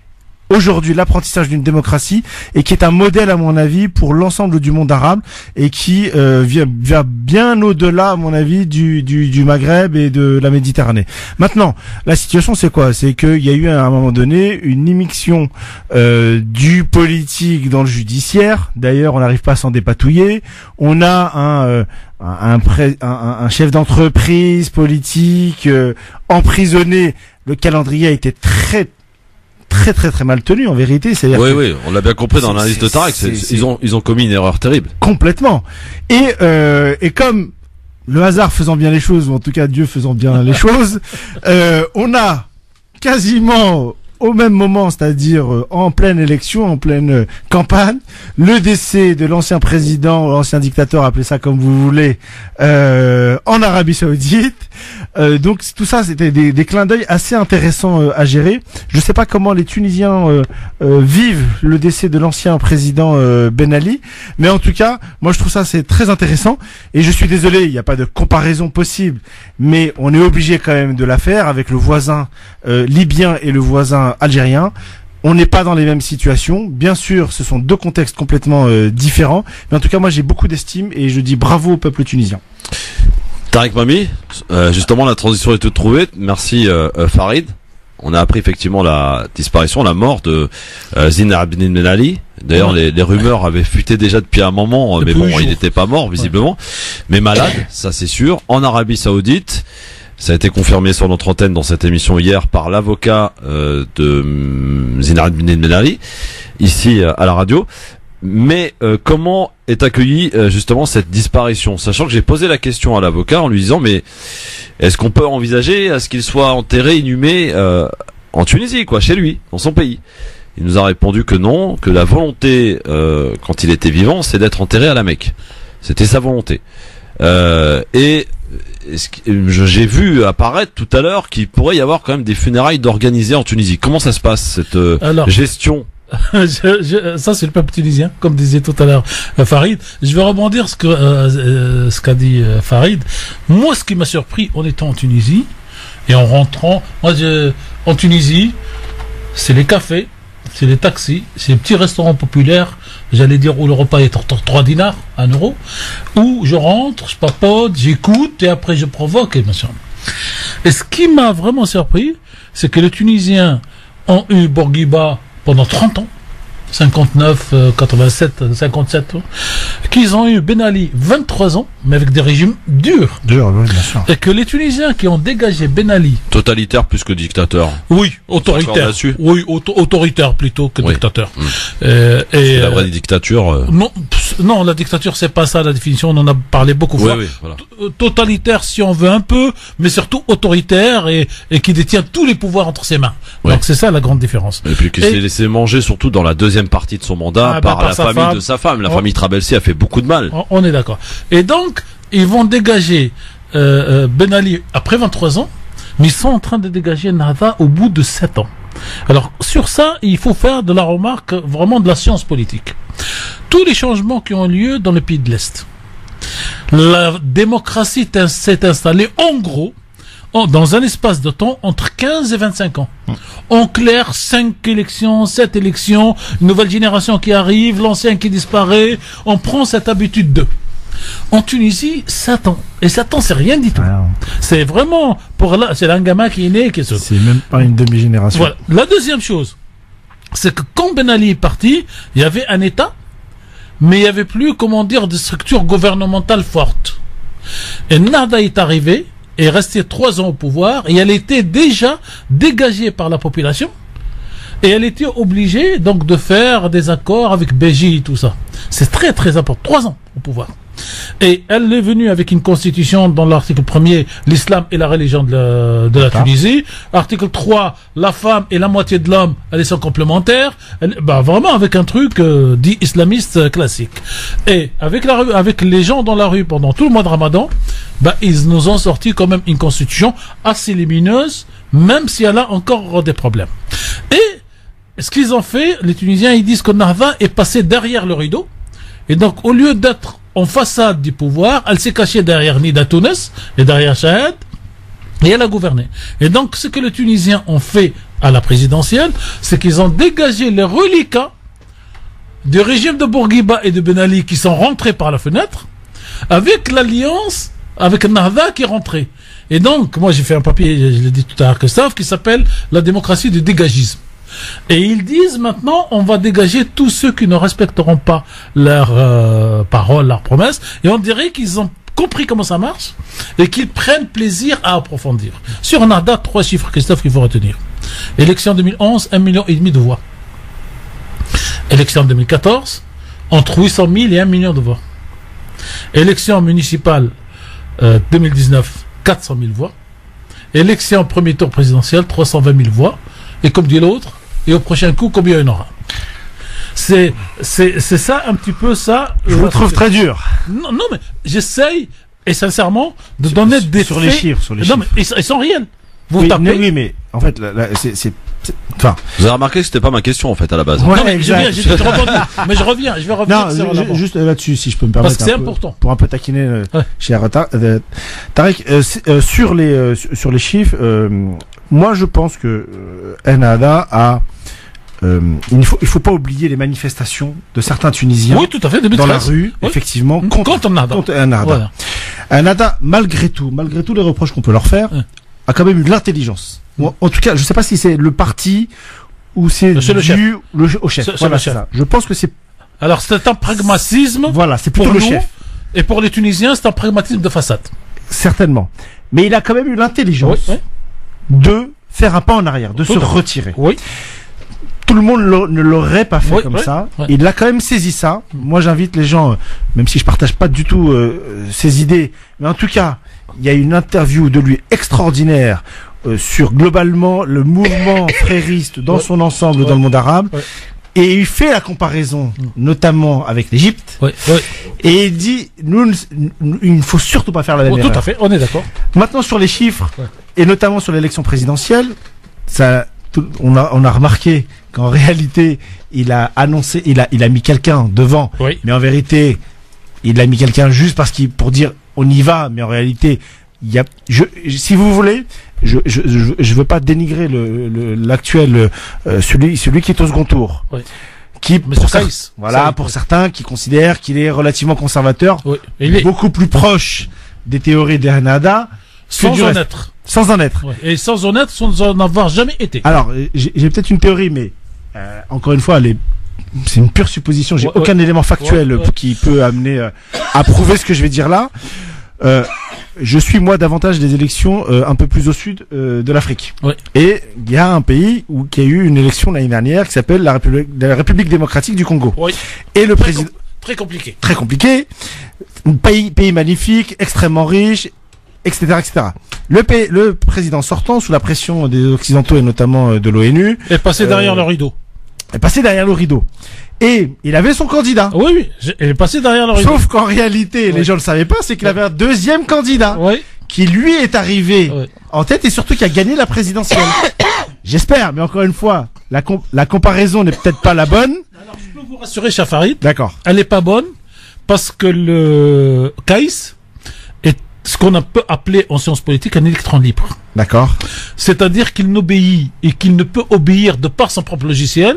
aujourd'hui l'apprentissage d'une démocratie et qui est un modèle à mon avis pour l'ensemble du monde arabe et qui vient bien au-delà à mon avis du Maghreb et de la Méditerranée. Maintenant, la situation c'est quoi? C'est qu'il y a eu à un moment donné une immixtion du politique dans le judiciaire. D'ailleurs, on n'arrive pas à s'en dépatouiller. On a un chef d'entreprise politique emprisonné. Le calendrier a été très mal tenu en vérité. Oui, on l'a bien compris dans l'analyse de Tarek. Ils ont commis une erreur terrible. Complètement. Et comme le hasard faisant bien les choses, ou en tout cas Dieu faisant bien les choses, on a quasiment au même moment, c'est-à-dire en pleine élection, en pleine campagne, le décès de l'ancien président, l'ancien dictateur, appelez ça comme vous voulez, en Arabie Saoudite. Donc tout ça, c'était des clins d'œil assez intéressants à gérer. Je ne sais pas comment les Tunisiens vivent le décès de l'ancien président Ben Ali, mais en tout cas, moi je trouve ça c'est très intéressant. Et je suis désolé, il n'y a pas de comparaison possible, mais on est obligé quand même de la faire avec le voisin libyen et le voisin algérien. On n'est pas dans les mêmes situations. Bien sûr, ce sont 2 contextes complètement différents. Mais en tout cas, moi, j'ai beaucoup d'estime et je dis bravo au peuple tunisien. Tarek Mami, justement, la transition est toute trouvée. Merci Farid. On a appris effectivement la disparition, la mort de Zine Abdine Ben Ali. D'ailleurs, les rumeurs avaient fuité déjà depuis un moment, mais bon, il n'était pas mort visiblement, mais malade, ça c'est sûr. En Arabie Saoudite. Ça a été confirmé sur notre antenne dans cette émission hier par l'avocat de Zine Abdine Ben Ali, ici à la radio. Mais comment est accueillie justement cette disparition, sachant que j'ai posé la question à l'avocat en lui disant mais est-ce qu'on peut envisager à ce qu'il soit enterré, inhumé en Tunisie, quoi, chez lui, dans son pays? Il nous a répondu que non, que la volonté, quand il était vivant, c'est d'être enterré à la Mecque. C'était sa volonté. J'ai vu apparaître tout à l'heure qu'il pourrait y avoir quand même des funérailles d'organiser en Tunisie. Comment ça se passe, cette gestion? Ça c'est le peuple tunisien, comme disait tout à l'heure Farid. Je vais rebondir ce qu'a dit Farid. Moi, ce qui m'a surpris en étant en Tunisie et en rentrant, en Tunisie, c'est les cafés, c'est les taxis, c'est les petits restaurants populaires, j'allais dire où le repas est 3 dinars, 1 euro, où je rentre, je papote, j'écoute et après je provoque et machin. Et ce qui m'a vraiment surpris, c'est que les Tunisiens ont eu Bourguiba pendant 30 ans, 59, 87, 57, qu'ils ont eu Ben Ali 23 ans, mais avec des régimes durs. Dur, oui, bien sûr. Et que les Tunisiens qui ont dégagé Ben Ali... Totalitaire plus que dictateur. Oui, autoritaire. Oui, autoritaire plutôt que dictateur. Et la vraie dictature... Non, la dictature, c'est pas ça la définition, on en a parlé beaucoup de fois. Oui, voilà. Totalitaire si on veut un peu, mais surtout autoritaire et qui détient tous les pouvoirs entre ses mains. Oui. Donc c'est ça la grande différence. Et puis qui s'est laissé manger surtout dans la deuxième partie de son mandat par la famille de sa femme. La famille Trabelsi a fait beaucoup de mal. On est d'accord. Et donc, ils vont dégager Ben Ali après 23 ans, mais ils sont en train de dégager Nahda au bout de 7 ans. Alors, sur ça, il faut faire de la remarque, vraiment de la science politique. Tous les changements qui ont lieu dans les pays de l'Est. La démocratie s'est installée, en gros, dans un espace de temps entre 15 et 25 ans. En clair, 5 élections, 7 élections, une nouvelle génération qui arrive, l'ancien qui disparaît, on prend cette habitude de. En Tunisie, 7 ans. Et 7 ans, c'est rien du tout. Alors, c'est vraiment, c'est un gamin qui est né, qui est... C'est même pas une demi-génération. Voilà. La deuxième chose, c'est que quand Ben Ali est parti, il y avait un État, mais il n'y avait plus, de structure gouvernementale forte. Et Nahda est arrivé, est restée 3 ans au pouvoir, et elle était déjà dégagée par la population, et elle était obligée, donc, de faire des accords avec Béji et tout ça. C'est très, très important. 3 ans au pouvoir. Et elle est venue avec une constitution dans l'article 1er, l'islam est la religion de la Tunisie. Article 3, la femme et la moitié de l'homme, elles sont complémentaires. Vraiment avec un truc dit islamiste classique. Et avec les gens dans la rue pendant tout le mois de Ramadan, ils nous ont sorti quand même une constitution assez lumineuse, même si elle a encore des problèmes. Et ce qu'ils ont fait, les Tunisiens, ils disent que Nahda est passé derrière le rideau. Et donc, au lieu d'être en façade du pouvoir, elle s'est cachée derrière Nida Tounes et derrière Chahed, et elle a gouverné. Et donc, ce que les Tunisiens ont fait à la présidentielle, c'est qu'ils ont dégagé les reliquats du régime de Bourguiba et de Ben Ali qui sont rentrés par la fenêtre, avec l'alliance avec Nahda qui est rentrée. Et donc, moi j'ai fait un papier, je l'ai dit tout à l'heure, Christophe, qui s'appelle La démocratie du dégagisme. Et ils disent maintenant, on va dégager tous ceux qui ne respecteront pas leurs paroles, leurs promesses, et on dirait qu'ils ont compris comment ça marche, et qu'ils prennent plaisir à approfondir. Sur Nahda, 3 chiffres, Christophe, qu'il faut retenir. Élection 2011, 1,5 million de voix. Élection 2014, entre 800 000 et 1 million de voix. Élection municipale 2019, 400 000 voix. Élection premier tour présidentiel, 320 000 voix. Et comme dit l'autre, et au prochain coup, combien il y en aura? C'est ça, un petit peu ça. Je vous trouve très dur. Non, mais j'essaye, et sincèrement, de donner des sur faits. Les chiffres. Non, mais ils sont réels. Vous tapez. Oui, mais en fait, enfin. Vous avez remarqué que c'était pas ma question, en fait, à la base. Ouais, non, mais exact. je vais revenir. Je vais revenir. Non, juste là-dessus, si je peux me permettre. Parce que c'est important. Pour un peu taquiner cher Tarek, sur les chiffres, moi je pense que Nahda a il faut pas oublier les manifestations de certains Tunisiens, oui, tout à fait, 2013, dans la rue, oui, effectivement, contre Nahda. Voilà. Nahda, malgré tout les reproches qu'on peut leur faire, a quand même eu de l'intelligence. En tout cas, je sais pas si c'est le parti ou c'est le chef. Au chef. C'est voilà, le chef. ça. Je pense que c'est. Alors c'est un pragmatisme. Voilà, c'est plutôt pour le nous, chef. Et pour les Tunisiens, c'est un pragmatisme de façade. Certainement. Mais il a quand même eu l'intelligence de faire un pas en arrière, de se retirer. Oui. Tout le monde ne l'aurait pas fait comme ça. Oui. Il a quand même saisi ça. Moi, j'invite les gens, même si je partage pas du tout ses idées, mais en tout cas, il y a une interview de lui extraordinaire sur globalement le mouvement frériste dans son ensemble dans le monde arabe. Et il fait la comparaison, notamment avec l'Égypte. Et il dit, il ne faut surtout pas faire la même erreur. Tout à fait, on est d'accord. Maintenant, sur les chiffres, et notamment sur l'élection présidentielle, on a remarqué qu'en réalité, il a annoncé, il a mis quelqu'un devant. Mais en vérité, il a mis quelqu'un juste pour dire, on y va. Mais en réalité, si vous voulez, je veux pas dénigrer l'actuel celui qui est au second tour. Qui pour certains qui considèrent qu'il est relativement conservateur, il est beaucoup plus proche des théories d'Ennahda sans en être. Et sans en être, sans en avoir jamais été. Alors j'ai peut-être une théorie, mais encore une fois, c'est une pure supposition. J'ai aucun élément factuel qui peut amener à prouver ce que je vais dire là. Je suis moi davantage des élections un peu plus au sud de l'Afrique. Et il y a un pays qui a eu une élection l'année dernière qui s'appelle la République démocratique du Congo. Et le président très compliqué. Pays magnifique, extrêmement riche, etc., etc. Le président sortant sous la pression des Occidentaux et notamment de l'ONU est passé derrière le rideau. Et il avait son candidat. Oui, il est passé derrière le rideau. Sauf qu'en réalité, les gens le savaient pas, c'est qu'il avait un deuxième candidat qui lui est arrivé en tête et surtout qui a gagné la présidentielle. J'espère, mais encore une fois, la comparaison n'est peut-être pas la bonne. Alors, je peux vous rassurer, Chafarid. D'accord. Elle n'est pas bonne parce que le Kaïs est ce qu'on peut appeler en sciences politiques un électron libre. D'accord. C'est-à-dire qu'il n'obéit et qu'il ne peut obéir de par son propre logiciel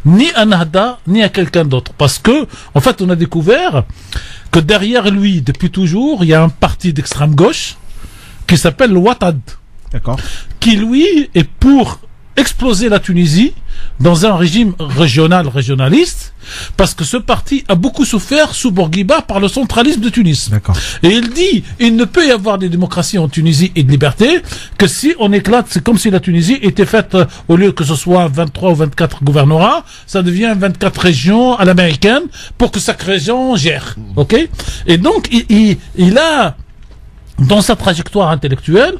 ni à Ennahda, ni à quelqu'un d'autre. Parce que, en fait, on a découvert que derrière lui, depuis toujours, il y a un parti d'extrême gauche qui s'appelle le Ouattad. D'accord. Qui, lui, est pour exploser la Tunisie dans un régime régionaliste, parce que ce parti a beaucoup souffert sous Bourguiba par le centralisme de Tunis. D'accord. Et il dit, il ne peut y avoir de démocratie en Tunisie et de liberté que si on éclate, c'est comme si la Tunisie était faite, au lieu que ce soit 23 ou 24 gouvernorats, ça devient 24 régions à l'américaine pour que chaque région gère. Ok? Et donc, il a, dans sa trajectoire intellectuelle,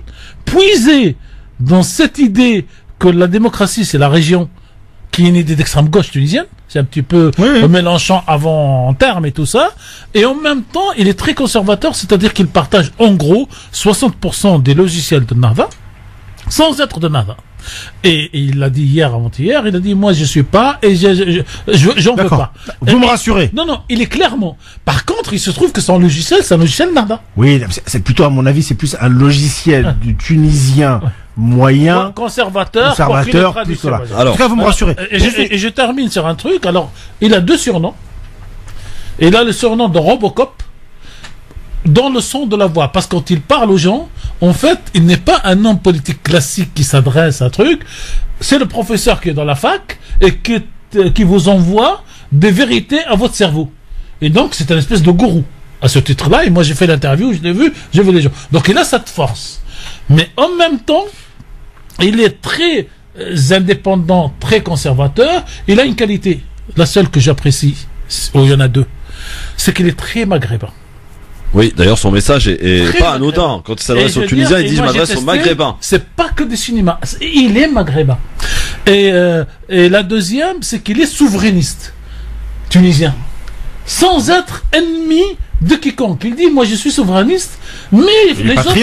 puisé dans cette idée que la démocratie, c'est la région, qui est une idée d'extrême gauche tunisienne. C'est un petit peu Mélenchon avant en termes et tout ça. Et en même temps, il est très conservateur, c'est-à-dire qu'il partage en gros 60% des logiciels de Ennahda, sans être de Ennahda. Et il l'a dit hier, avant-hier, il a dit, moi je suis pas, et j'en veux pas. Vous me rassurez. Non, il est clairement. Par contre, il se trouve que son logiciel, c'est un logiciel Ennahda. Oui, c'est plutôt, à mon avis, c'est plus un logiciel du Tunisien moyen, conservateur, plus voilà. Alors, en tout cas, vous me rassurez. Et je termine sur un truc. Alors, il a deux surnoms. Il a le surnom de Robocop dans le son de la voix, parce que quand il parle aux gens, en fait, il n'est pas un homme politique classique qui s'adresse à un truc. C'est le professeur qui est dans la fac et qui vous envoie des vérités à votre cerveau. Et donc, c'est une espèce de gourou à ce titre-là. Et moi, j'ai fait l'interview, je l'ai vu, j'ai vu les gens. Donc, il a cette force. Mais en même temps, il est très indépendant, très conservateur. Il a une qualité, la seule que j'apprécie, il y en a deux, c'est qu'il est très maghrébin. Oui, d'ailleurs son message est pas anodin. Quand il s'adresse aux Tunisiens, il dit je m'adresse aux Maghrébins. C'est pas que des cinémas, il est maghrébin. Et la deuxième, c'est qu'il est souverainiste tunisien, sans être ennemi de quiconque. Il dit moi je suis souverainiste, mais les autres,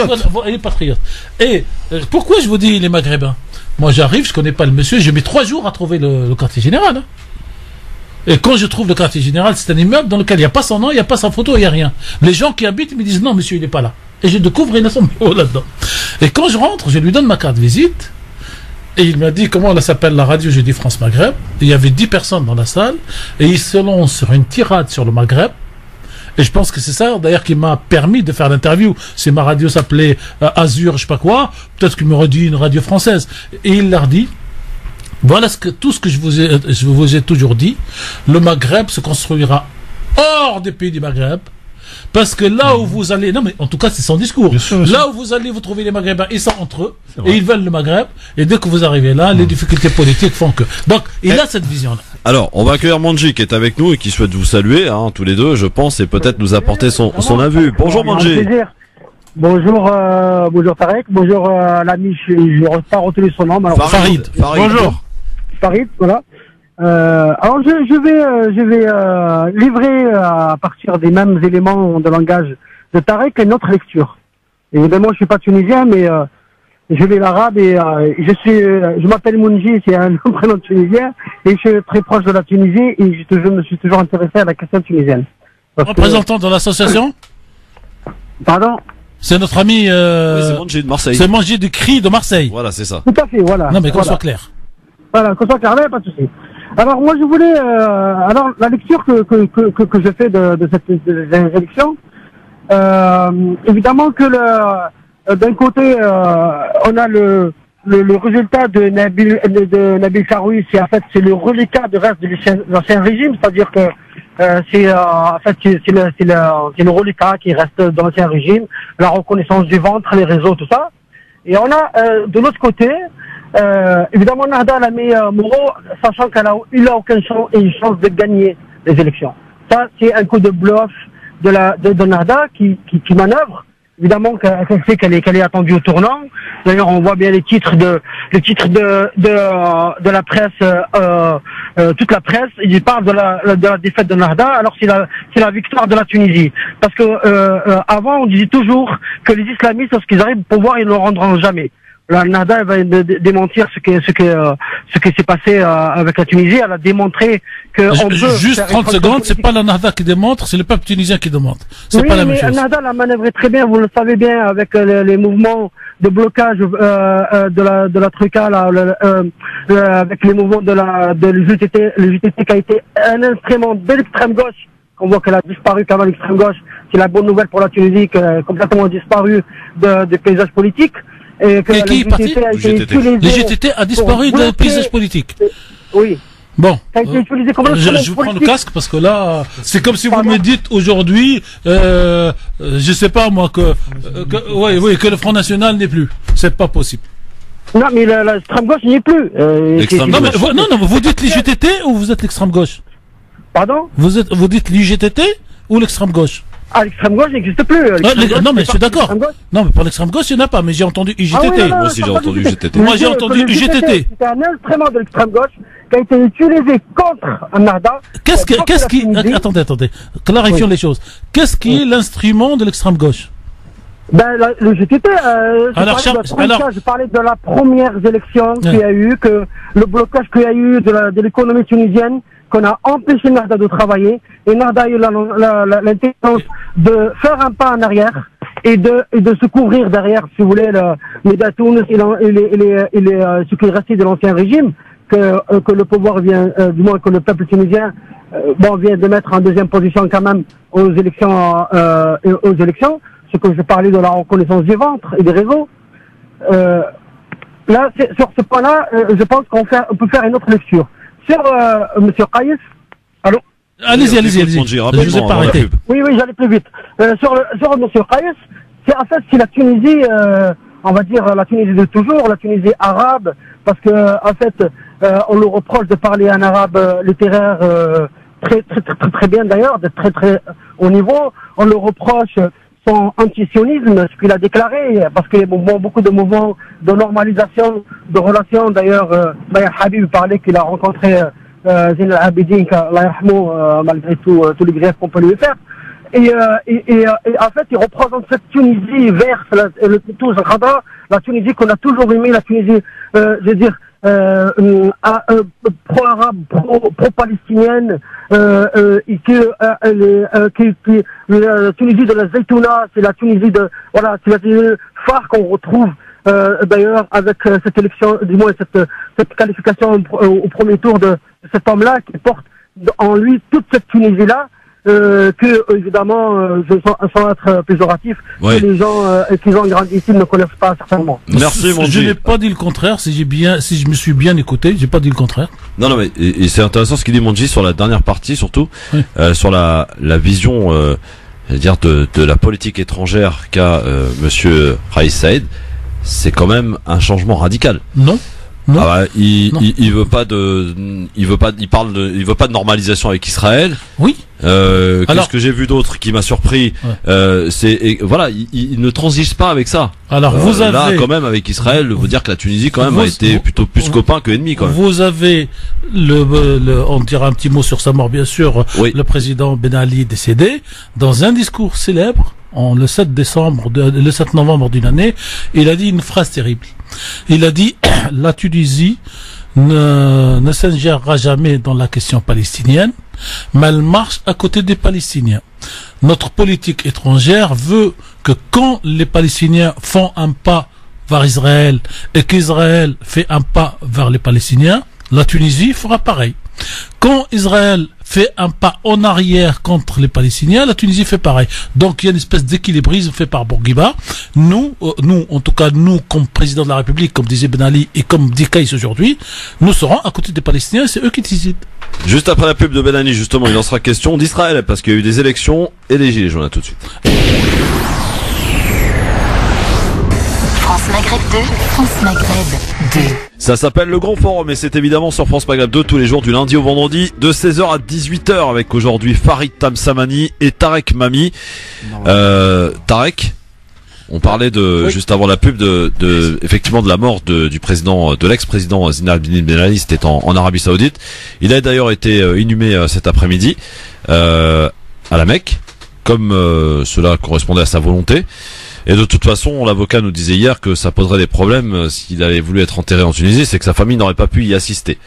il est patriote. Et pourquoi je vous dis il est maghrébin? Moi j'arrive, je connais pas le monsieur, j'ai mis 3 jours à trouver le quartier général. Hein. Et quand je trouve le quartier général, c'est un immeuble dans lequel il n'y a pas son nom, il n'y a pas sa photo, il n'y a rien. Les gens qui habitent me disent non monsieur il n'est pas là. Et je découvre une son bureau là-dedans. Et quand je rentre, je lui donne ma carte de visite. Et il m'a dit comment elle s'appelle la radio, j'ai dit France Maghreb. Et il y avait 10 personnes dans la salle. Et il se lance sur une tirade sur le Maghreb. Et je pense que c'est ça d'ailleurs qui m'a permis de faire l'interview. Si ma radio s'appelait Azur, je sais pas quoi, peut-être qu'il m'aurait dit une radio française. Et il leur dit voilà tout ce que je vous ai toujours dit. Le Maghreb se construira hors des pays du Maghreb. Parce que là où vous allez, non mais en tout cas c'est son discours. Bien sûr. Là où vous allez vous trouver les Maghrébins, ils sont entre eux et ils veulent le Maghreb. Et dès que vous arrivez là, les difficultés politiques font que. Donc il a cette vision-là. Alors on va accueillir Manji qui est avec nous et qui souhaite vous saluer, hein, tous les deux, je pense, et peut-être nous apporter son avis. Bonjour Manji. Bonjour, bonjour Tarek, bonjour l'ami, je n'aurais pas retenu son nom. Alors, Farid. Bonjour. Farid, voilà. Alors je vais livrer à partir des mêmes éléments de langage de Tarek une autre lecture. Évidemment, je suis pas tunisien, mais je lis l'arabe et je m'appelle Mounji, c'est un prénom tunisien, et je suis très proche de la Tunisie et je me suis toujours intéressé à la question tunisienne. Représentant de l'association? Pardon? C'est notre ami. Oui, c'est Manji de Marseille. C'est Manji du CRI de Marseille. Voilà, c'est ça. Tout à fait, voilà. Non, mais qu'on voilà. soit clair. Voilà, qu'on soit clair, pas de souci. Alors moi je voulais, alors la lecture que je fais de cette élection, évidemment que d'un côté on a le résultat de Nabil Karoui, c'est le reliquat du reste de l'ancien régime, c'est-à-dire que c'est le reliquat qui reste dans l'ancien régime, la reconnaissance du ventre, les réseaux, tout ça. Et on a de l'autre côté, évidemment Nahda l'a mis Moreau, sachant qu'il n'a aucune chance de gagner les élections. Ça, c'est un coup de bluff de Nahda qui manœuvre. Évidemment qu'elle sait qu'elle est attendue au tournant. D'ailleurs, on voit bien les titres de la presse, toute la presse. Ils parlent de la défaite de Nahda, alors c'est la victoire de la Tunisie. Parce que avant, on disait toujours que les islamistes, lorsqu'ils arrivent au pouvoir, ils ne le rendront jamais. La Nahda elle va démentir ce qui s'est passé avec la Tunisie. Elle a démontré que on peut juste 30 secondes, c'est pas la Nahda qui démontre, c'est le peuple tunisien qui démontre. C'est oui, pas la même mais chose. Nahda l'a manœuvré très bien, vous le savez bien, avec les mouvements de blocage de la Troïka, avec les mouvements de l'UJTT, l'UJTT qui a été un instrument de l'extrême gauche. On voit qu'elle a disparu quand même l'extrême gauche. C'est la bonne nouvelle pour la Tunisie, qu'elle a complètement disparu du paysage politique. Et que qui est parti? Le GTT a disparu du paysage politique. Oui. Bon, je vous prends le casque parce que là, c'est comme si vous me dites aujourd'hui, je sais pas moi que le Front National n'est plus. C'est pas possible. Non, mais l'extrême gauche n'y est plus. Non, vous dites l'IGTT ou vous êtes l'extrême gauche? Pardon? Vous dites l'IGTT ou l'extrême gauche? Ah, l'extrême gauche n'existe plus. Non, mais je suis d'accord. Non, mais pour l'extrême gauche, il n'y en a pas. Mais j'ai entendu UGTT. Moi aussi, j'ai entendu UGTT. Moi, j'ai entendu UGTT. C'est un instrument de l'extrême gauche qui a été utilisé contre Nahda. Attendez. Clarifions les choses. Qu'est-ce qui est l'instrument de l'extrême gauche? Le GTT, je parlais de la première élection qu'il y a eu, que le blocage qu'il y a eu de l'économie tunisienne, qu'on a empêché Nahda de travailler, et Nahda a eu l'intelligence de faire un pas en arrière et de se couvrir derrière, si vous voulez, les Datounes et ce qui est resté de l'ancien régime, que le pouvoir vient, du moins que le peuple tunisien vient de mettre en deuxième position quand même aux élections, ce que je parlais de la reconnaissance du ventre et des réseaux. Là, sur ce point-là, je pense qu'on peut faire une autre lecture. Sur Monsieur Qaïs, allô? Allez-y. Je vous ai pas arrêté. Oui, j'allais plus vite. Sur Monsieur Qaïs, c'est la Tunisie, on va dire la Tunisie de toujours, la Tunisie arabe, parce que en fait, on le reproche de parler un arabe littéraire très bien d'ailleurs, de très haut niveau. On le reproche son antisionisme, ce qu'il a déclaré, parce qu'il y a beaucoup de mouvements de normalisation de relations. D'ailleurs, Habib parlait qu'il a rencontré Zine al-Abidine, malgré tous les griefs qu'on peut lui faire. Et en fait, il représente cette Tunisie verte, la Tunisie qu'on a toujours aimée, la Tunisie, pro-arabe, pro-palestinienne, la Tunisie de la Zaytouna, c'est la Tunisie c'est la Tunisie phare qu'on retrouve d'ailleurs avec cette élection, du moins cette qualification au premier tour de cet homme-là qui porte en lui toute cette Tunisie-là. Que évidemment, sans être péjoratif, que les gens qui ont grandi ici ne connaissent pas certainement. Merci, mon Je n'ai pas dit le contraire. Si je me suis bien écouté, j'ai pas dit le contraire. Non, mais et c'est intéressant ce qu'il dit Monji sur la dernière partie, surtout sur la vision, dire de la politique étrangère qu'a Monsieur Raïs Saïd. C'est quand même un changement radical. Non. Non. Ah bah, il veut pas de normalisation avec Israël. Oui. Qu'est-ce que j'ai vu d'autre qui m'a surpris? Voilà, il ne transige pas avec ça. Alors vous avez là quand même avec Israël, vous dire que la Tunisie quand même a été plutôt plus copain que ennemi quand même. Vous avez on dira un petit mot sur sa mort bien sûr. Oui. Le président Ben Ali décédé dans un discours célèbre le 7 novembre d'une année, il a dit une phrase terrible. Il a dit la Tunisie ne s'ingérera jamais dans la question palestinienne, mais elle marche à côté des Palestiniens. Notre politique étrangère veut que quand les Palestiniens font un pas vers Israël et qu'Israël fait un pas vers les Palestiniens, la Tunisie fera pareil. Quand Israël fait un pas en arrière contre les Palestiniens, la Tunisie fait pareil. Donc il y a une espèce d'équilibrisme fait par Bourguiba. Nous, en tout cas, nous, comme président de la République, comme disait Ben Ali et comme dit Kaïs aujourd'hui, nous serons à côté des Palestiniens, c'est eux qui décident. Juste après la pub de Ben Ali, justement, il en sera question d'Israël, parce qu'il y a eu des élections et les gilets jaunes, tout de suite. France Maghreb 2, France Maghreb 2. Ça s'appelle le Grand Forum et c'est évidemment sur France Maghreb 2 tous les jours du lundi au vendredi de 16h à 18h avec aujourd'hui Farid Tamsamani et Tarek Mami. Tarek, on parlait juste avant la pub effectivement de la mort du président, de l'ex-président Zine al-Abidine Ben Ali, c'était en Arabie Saoudite. Il a d'ailleurs été inhumé cet après-midi à la Mecque, comme cela correspondait à sa volonté. Et de toute façon, l'avocat nous disait hier que ça poserait des problèmes s'il avait voulu être enterré en Tunisie, c'est que sa famille n'aurait pas pu y assister.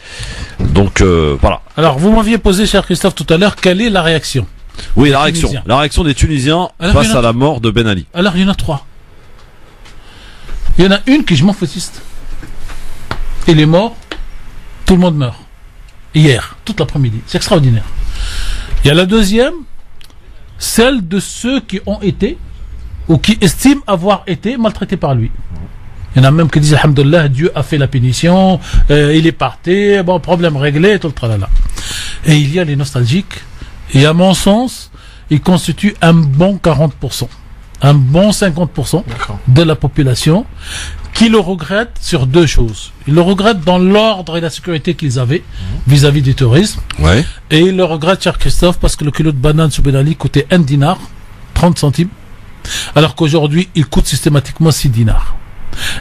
Donc voilà. Alors vous m'aviez posé, cher Christophe, tout à l'heure, quelle est la réaction? Oui, la réaction des Tunisiens face à la mort de Ben Ali. Alors il y en a trois. Il y en a une qui je m'en foutiste. Il est mort, tout le monde meurt. Hier, toute l'après-midi. C'est extraordinaire. Il y a la deuxième, celle de ceux qui ont été ou qui estiment avoir été maltraités par lui. Il y en a même qui disent alhamdoulilah, Dieu a fait la punition, il est parti, bon, problème réglé, tout le tralala. Et il y a les nostalgiques, et à mon sens, ils constituent un bon 40%, un bon 50% de la population qui le regrette sur deux choses. Ils le regrettent dans l'ordre et la sécurité qu'ils avaient vis-à-vis du tourisme. Ouais. Et ils le regrettent, cher Christophe, parce que le kilo de banane sous Ben Ali coûtait 1 dinar, 30 centimes. Alors qu'aujourd'hui, il coûte systématiquement 6 dinars.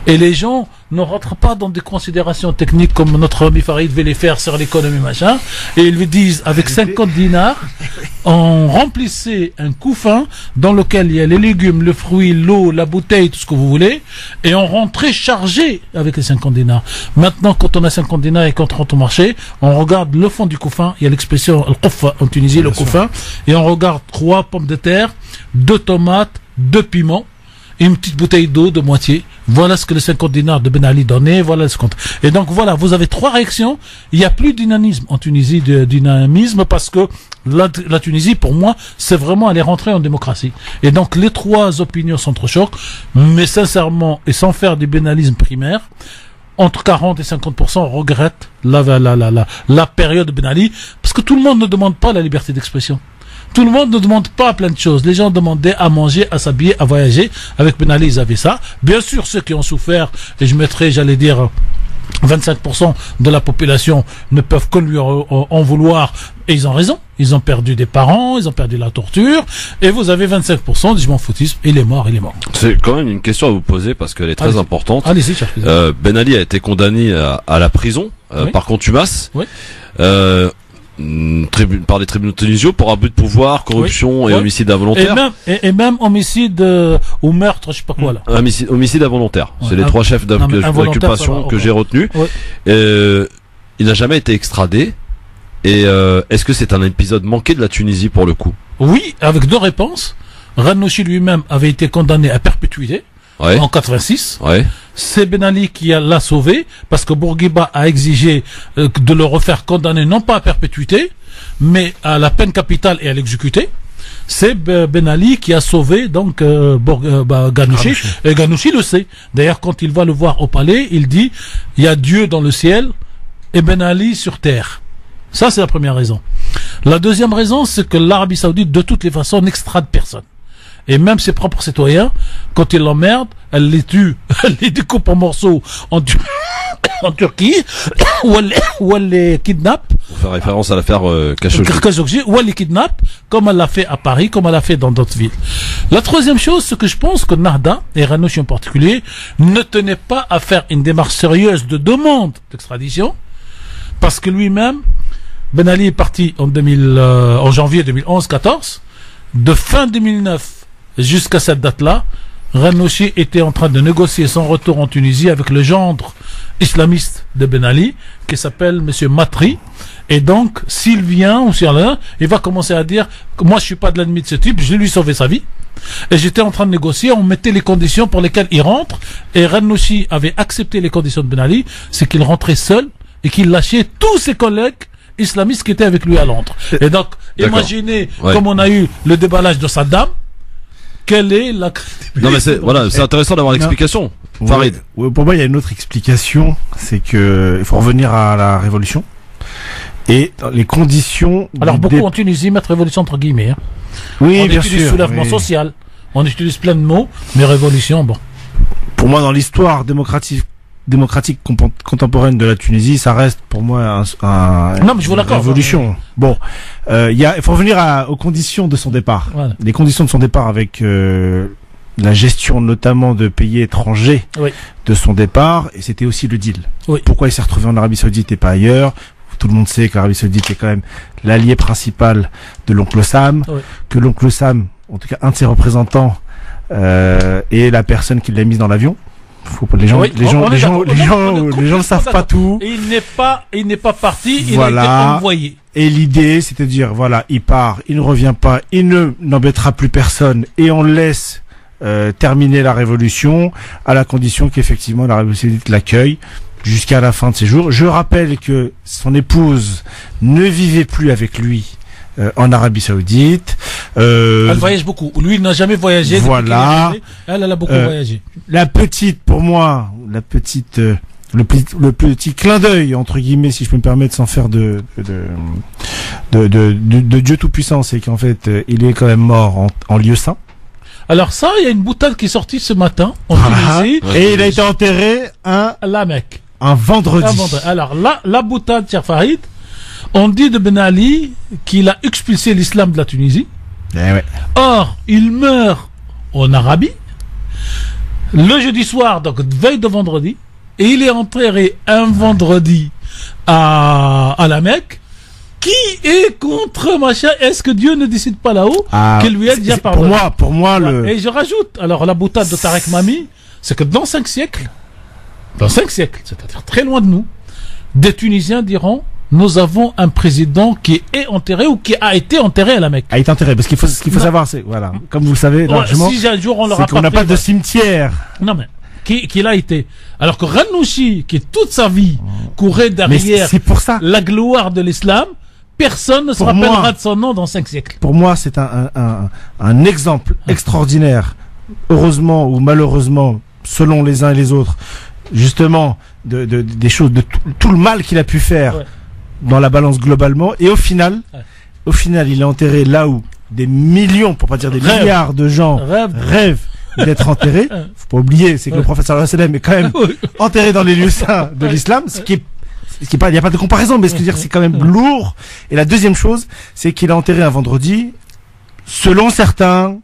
Et les gens ne rentrent pas dans des considérations techniques comme notre ami Farid veut les faire sur l'économie machin. Et ils lui disent, avec 50 dinars, on remplissait un couffin dans lequel il y a les légumes, le fruit, l'eau, la bouteille, tout ce que vous voulez, et on rentrait chargé avec les 50 dinars. Maintenant, quand on a 50 dinars et qu'on rentre au marché, on regarde le fond du couffin, il y a l'expression al-Quffa en Tunisie, le couffin, et on regarde 3 pommes de terre, 2 tomates, 2 piments, et une petite bouteille d'eau de moitié. Voilà ce que les 50 dinars de Ben Ali donnaient, voilà ce compte. Et donc voilà, vous avez 3 réactions. Il n'y a plus de dynamisme en Tunisie, de dynamisme, parce que la Tunisie, pour moi, c'est vraiment aller rentrer en démocratie. Et donc les 3 opinions s'entrechoquent, mais sincèrement, et sans faire du bénalisme primaire, entre 40 et 50% regrettent la période de Ben Ali, parce que tout le monde ne demande pas la liberté d'expression. Tout le monde ne demande pas plein de choses. Les gens demandaient à manger, à s'habiller, à voyager. Avec Ben Ali, ils avaient ça. Bien sûr, ceux qui ont souffert, et je mettrais, j'allais dire, 25% de la population ne peuvent que lui en vouloir. Et ils ont raison. Ils ont perdu des parents, ils ont perdu la torture. Et vous avez 25% de je m'en foutisme. Il est mort, il est mort. C'est quand même une question à vous poser parce qu'elle est très importante. Allez-y, cher président. Ben Ali a été condamné à la prison par contumace. Oui. Par les tribunaux tunisiens pour abus de pouvoir, corruption et homicide involontaire. Et même homicide ou meurtre, je sais pas quoi là. Homicide involontaire. Ouais, c'est les 3 chefs d'inculpation que j'ai retenus. Ouais. Il n'a jamais été extradé. Et est-ce que c'est un épisode manqué de la Tunisie pour le coup? Oui, avec 2 réponses. Ranouchi lui-même avait été condamné à perpétuité. Ouais. En 86, ouais. C'est Ben Ali qui l'a sauvé parce que Bourguiba a exigé de le refaire condamner non pas à perpétuité, mais à la peine capitale et à l'exécuter. C'est Ben Ali qui a sauvé donc Ghanouchi. Et Ghanouchi le sait. D'ailleurs, quand il va le voir au palais, il dit il y a Dieu dans le ciel et Ben Ali sur terre. Ça, c'est la première raison. La deuxième raison, c'est que l'Arabie Saoudite, de toutes les façons, n'extrade personne. Et même ses propres citoyens, quand ils l'emmerdent, elle les tue, elle les découpe en morceaux en Turquie, ou elle les kidnappe. Pour faire référence à l'affaire Khashoggi. Ou elle les kidnappe, comme elle l'a fait à Paris, comme elle l'a fait dans d'autres villes. La troisième chose, c'est que je pense que Nahda, et Ranouchi en particulier, ne tenait pas à faire une démarche sérieuse de demande d'extradition, parce que lui-même, Ben Ali est parti en janvier 2011-14, de fin 2009 jusqu'à cette date-là, Ranouchi était en train de négocier son retour en Tunisie avec le gendre islamiste de Ben Ali, qui s'appelle Monsieur Matri. Et donc, s'il vient, ou s'il vient, il va commencer à dire, moi je suis pas de l'ennemi de ce type, je vais lui sauver sa vie. Et j'étais en train de négocier, on mettait les conditions pour lesquelles il rentre, et Ranouchi avait accepté les conditions de Ben Ali, c'est qu'il rentrait seul, et qu'il lâchait tous ses collègues islamistes qui étaient avec lui à Londres. Et donc, imaginez, comme on a eu le déballage de Saddam, quelle est la crédibilité? Non mais c'est intéressant d'avoir l'explication. Farid. Ouais, pour moi, il y a une autre explication, c'est que il faut revenir à la révolution et les conditions. Alors beaucoup en Tunisie mettent révolution entre guillemets. Hein. Oui, on bien utilise sûr. soulèvement social, on utilise plein de mots, mais révolution, bon. Pour moi, dans l'histoire démocratique contemporaine de la Tunisie, ça reste pour moi non, mais je vous l'accorde. Révolution. Bon, il faut revenir aux conditions de son départ. Voilà. Les conditions de son départ avec la gestion notamment de pays étrangers de son départ, et c'était aussi le deal. Oui. Pourquoi il s'est retrouvé en Arabie Saoudite et pas ailleurs? Tout le monde sait que l'Arabie Saoudite est quand même l'allié principal de l'oncle Sam, que l'oncle Sam, en tout cas un de ses représentants, est la personne qui l'a mise dans l'avion. Les gens ne savent pas tout. Et il n'est pas parti, voilà. Il a été envoyé. Et l'idée, c'est de dire, voilà, il part, il ne revient pas, il n'embêtera plus personne, et on laisse terminer la révolution, à la condition qu'effectivement l'Arabie Saoudite l'accueille jusqu'à la fin de ses jours. Je rappelle que son épouse ne vivait plus avec lui en Arabie Saoudite. Elle voyage beaucoup. Lui, il n'a jamais voyagé. Voilà. Elle a beaucoup voyagé. La petite, pour moi, le petit clin d'œil, entre guillemets, si je peux me permettre, sans faire de Dieu tout-puissant, c'est qu'en fait, il est quand même mort en lieu saint. Alors ça, il y a une boutade qui est sortie ce matin en Tunisie. Et il a été enterré à la Mecque. Un vendredi. Alors la boutade, cher Farid, on dit de Ben Ali qu'il a expulsé l'islam de la Tunisie. Or, il meurt en Arabie le jeudi soir, donc veille de vendredi, et il est enterré un vendredi à la Mecque. Qui est contre machin? Est-ce que Dieu ne décide pas là-haut qu'il lui ait déjà pardonné? Pour moi, Et je rajoute, alors la boutade de Tarek Mami, c'est que dans 5 siècles, c'est-à-dire très loin de nous, des Tunisiens diront, nous avons un président qui est enterré ou qui a été enterré à la Mecque. A été enterré, parce qu'il faut savoir, c'est, voilà, comme vous le savez, largement, si un jour on leur c'est qu'on n'a pas de cimetière. Non mais, qu'il a été. Alors que Ranouchi, qui toute sa vie courait derrière la gloire de l'islam, personne ne se rappellera de son nom dans 5 siècles. Pour moi, c'est un exemple extraordinaire, heureusement ou malheureusement, selon les uns et les autres, justement, des choses, de tout le mal qu'il a pu faire dans la balance globalement. Et au final, il est enterré là où des millions, pour pas dire des milliards de gens rêvent d'être enterrés. Faut pas oublier, c'est que le professeur Al-Salem est quand même enterré dans les lieux saints de l'islam, il n'y a pas de comparaison, mais c'est quand même lourd. Et la deuxième chose, c'est qu'il a enterré un vendredi, selon certains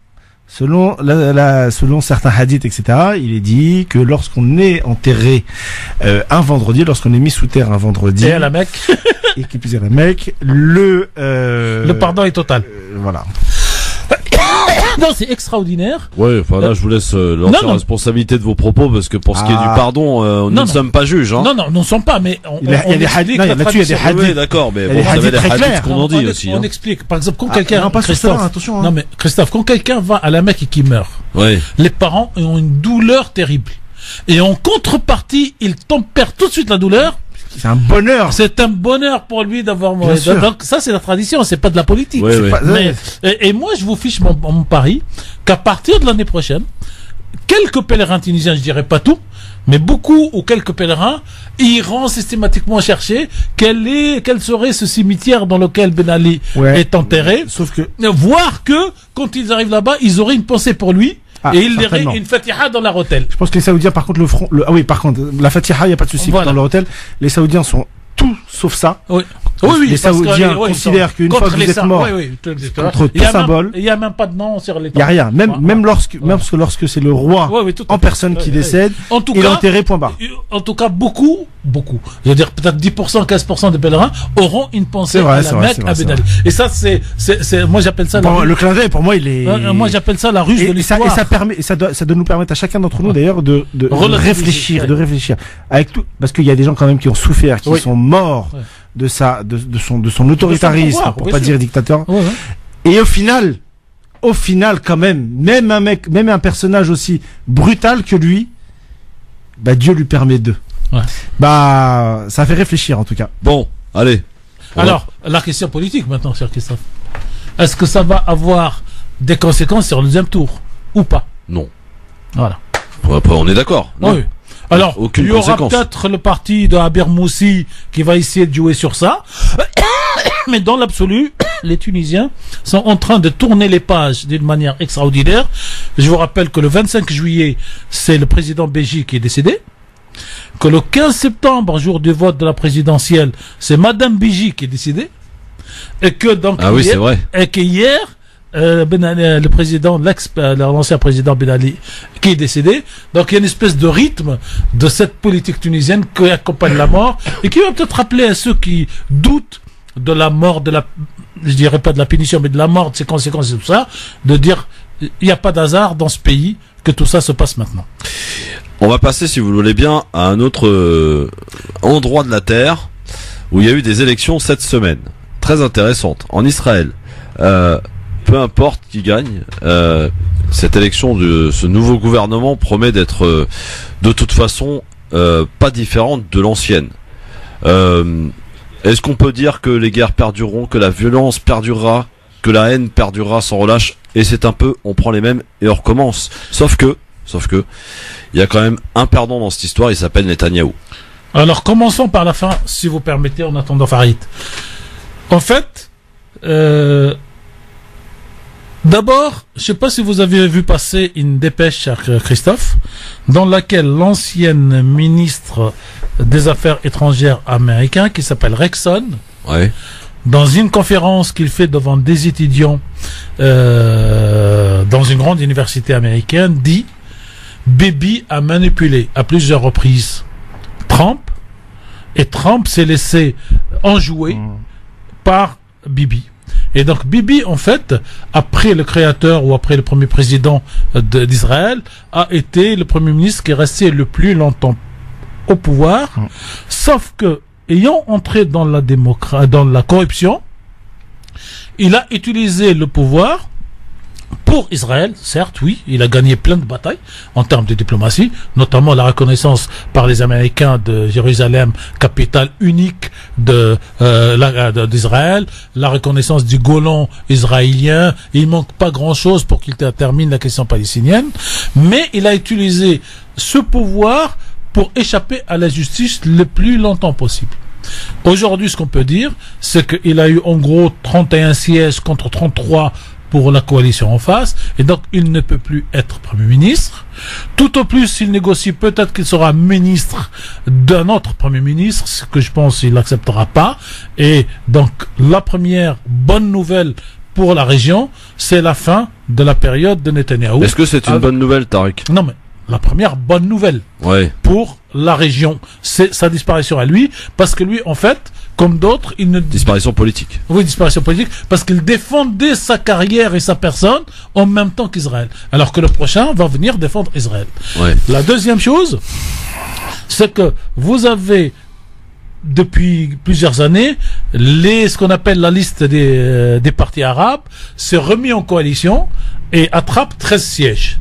hadiths, etc., il est dit que lorsqu'on est enterré un vendredi, lorsqu'on est mis sous terre un vendredi, et à la Mecque, et qu'il puisse à la Mecque, le pardon est total. Voilà. Non, c'est extraordinaire. Ouais, enfin là, je vous laisse l'entière responsabilité de vos propos, parce que pour ce qui est du pardon, nous ne sommes pas juges. Hein. Non, nous ne sommes pas, mais il y a des hadiths. Là-dessus, il y a des hadiths. Oui, d'accord, mais bon, vous avez des hadiths qu'on en dit aussi. On explique. Par exemple, quand quelqu'un, non, pas attention. Non, mais Christophe, quand quelqu'un va à la Mecque et qui meurt, les parents ont une douleur terrible. Et en contrepartie, il perd tout de suite la douleur. C'est un bonheur. C'est un bonheur pour lui d'avoir mort. Donc ça, c'est la tradition, c'est pas de la politique. Et moi, je vous fiche mon pari qu'à partir de l'année prochaine, quelques pèlerins tunisiens, je dirais pas tout, mais beaucoup ou quelques pèlerins iront systématiquement chercher quel serait ce cimetière dans lequel Ben Ali est enterré. Sauf que, voir que quand ils arrivent là-bas, ils auraient une pensée pour lui. Et il lirait une Fatiha dans leur hôtel. Je pense que les Saoudiens, par contre, par contre, la Fatiha, il n'y a pas de souci dans leur hôtel. Les Saoudiens sont tout sauf ça. Oui. Les Saoudiens considèrent qu'une fois que vous êtes mort, contre tout symbole, il n'y a même pas de nom sur les il n'y a rien. Même lorsque c'est le roi en personne qui décède, il est enterré, point barre. En tout cas, beaucoup. Je veux dire, peut-être 10%, 15% des pèlerins auront une pensée à la Mecque, à Ben Ali. Et ça, moi j'appelle ça le clin d'œil, pour moi, il est... Moi j'appelle ça la ruse de l'histoire. Et ça doit nous permettre à chacun d'entre nous, d'ailleurs, de réfléchir. Avec tout, parce qu'il y a des gens quand même qui ont souffert, qui sont morts de son autoritarisme, pour pas dire dictateur. Et au final, quand même un personnage aussi brutal que lui, Dieu lui permet d'eux. Ça fait réfléchir en tout cas. Bon, allez. Alors, la question politique maintenant, cher Christophe. Est-ce que ça va avoir des conséquences sur le deuxième tour ou pas? Non. Voilà. Après, on est d'accord. Oui. Alors, aucune il y aura conséquence. peut-être le parti de Abir Moussi qui va essayer de jouer sur ça. Mais dans l'absolu, les Tunisiens sont en train de tourner les pages d'une manière extraordinaire. Je vous rappelle que le 25 juillet, c'est le président Béji qui est décédé. Que le 15 septembre, jour du vote de la présidentielle, c'est Madame Béji qui est décédée. Et que donc c'est vrai. Et qu'hier, le président, l'ancien président Ben Ali, qui est décédé. Donc il y a une espèce de rythme de cette politique tunisienne qui accompagne la mort et qui va peut-être rappeler à ceux qui doutent de la mort, je dirais pas de la punition, mais de la mort, de ses conséquences et tout ça, de dire il n'y a pas d'hasard dans ce pays que tout ça se passe maintenant. On va passer, si vous le voulez bien, à un autre endroit de la Terre où il y a eu des élections cette semaine. Très intéressantes. En Israël. Peu importe qui gagne, cette élection de ce nouveau gouvernement promet d'être de toute façon pas différente de l'ancienne. Est-ce qu'on peut dire que les guerres perdureront, que la violence perdurera, que la haine perdurera sans relâche? Et c'est un peu, on prend les mêmes et on recommence. Sauf que, il y a quand même un perdant dans cette histoire, il s'appelle Netanyahou. Alors commençons par la fin, si vous permettez, en attendant Farid. En fait, d'abord, je ne sais pas si vous avez vu passer une dépêche, cher Christophe, dans laquelle l'ancienne ministre des Affaires étrangères américain, qui s'appelle Rexon, dans une conférence qu'il fait devant des étudiants dans une grande université américaine, dit « Bibi a manipulé à plusieurs reprises Trump, et Trump s'est laissé enjouer par Bibi. » Et donc Bibi, en fait, après le créateur ou après le premier président d'Israël, a été le premier ministre qui est resté le plus longtemps au pouvoir, sauf que, ayant entré dans la corruption, il a utilisé le pouvoir pour Israël, certes, oui, il a gagné plein de batailles en termes de diplomatie, notamment la reconnaissance par les Américains de Jérusalem, capitale unique d'Israël, la reconnaissance du Golan israélien. Il manque pas grand-chose pour qu'il termine la question palestinienne, mais il a utilisé ce pouvoir pour échapper à la justice le plus longtemps possible. Aujourd'hui, ce qu'on peut dire, c'est qu'il a eu en gros 31 sièges contre 33 pour la coalition en face, et donc il ne peut plus être Premier ministre. Tout au plus, s'il négocie, peut-être qu'il sera ministre d'un autre Premier ministre, ce que je pense qu'il n'acceptera pas. Et donc, la première bonne nouvelle pour la région, c'est la fin de la période de Netanyahou. Est-ce que c'est une bonne nouvelle, Tariq? Non, mais la première bonne nouvelle pour la région, c'est sa disparition à lui, parce que lui, en fait, comme d'autres, il ne... Disparition politique. Oui, disparition politique, parce qu'il défendait sa carrière et sa personne en même temps qu'Israël. Alors que le prochain va venir défendre Israël. La deuxième chose, c'est que vous avez, depuis plusieurs années, ce qu'on appelle la liste des partis arabes, s'est remis en coalition et attrape 13 sièges.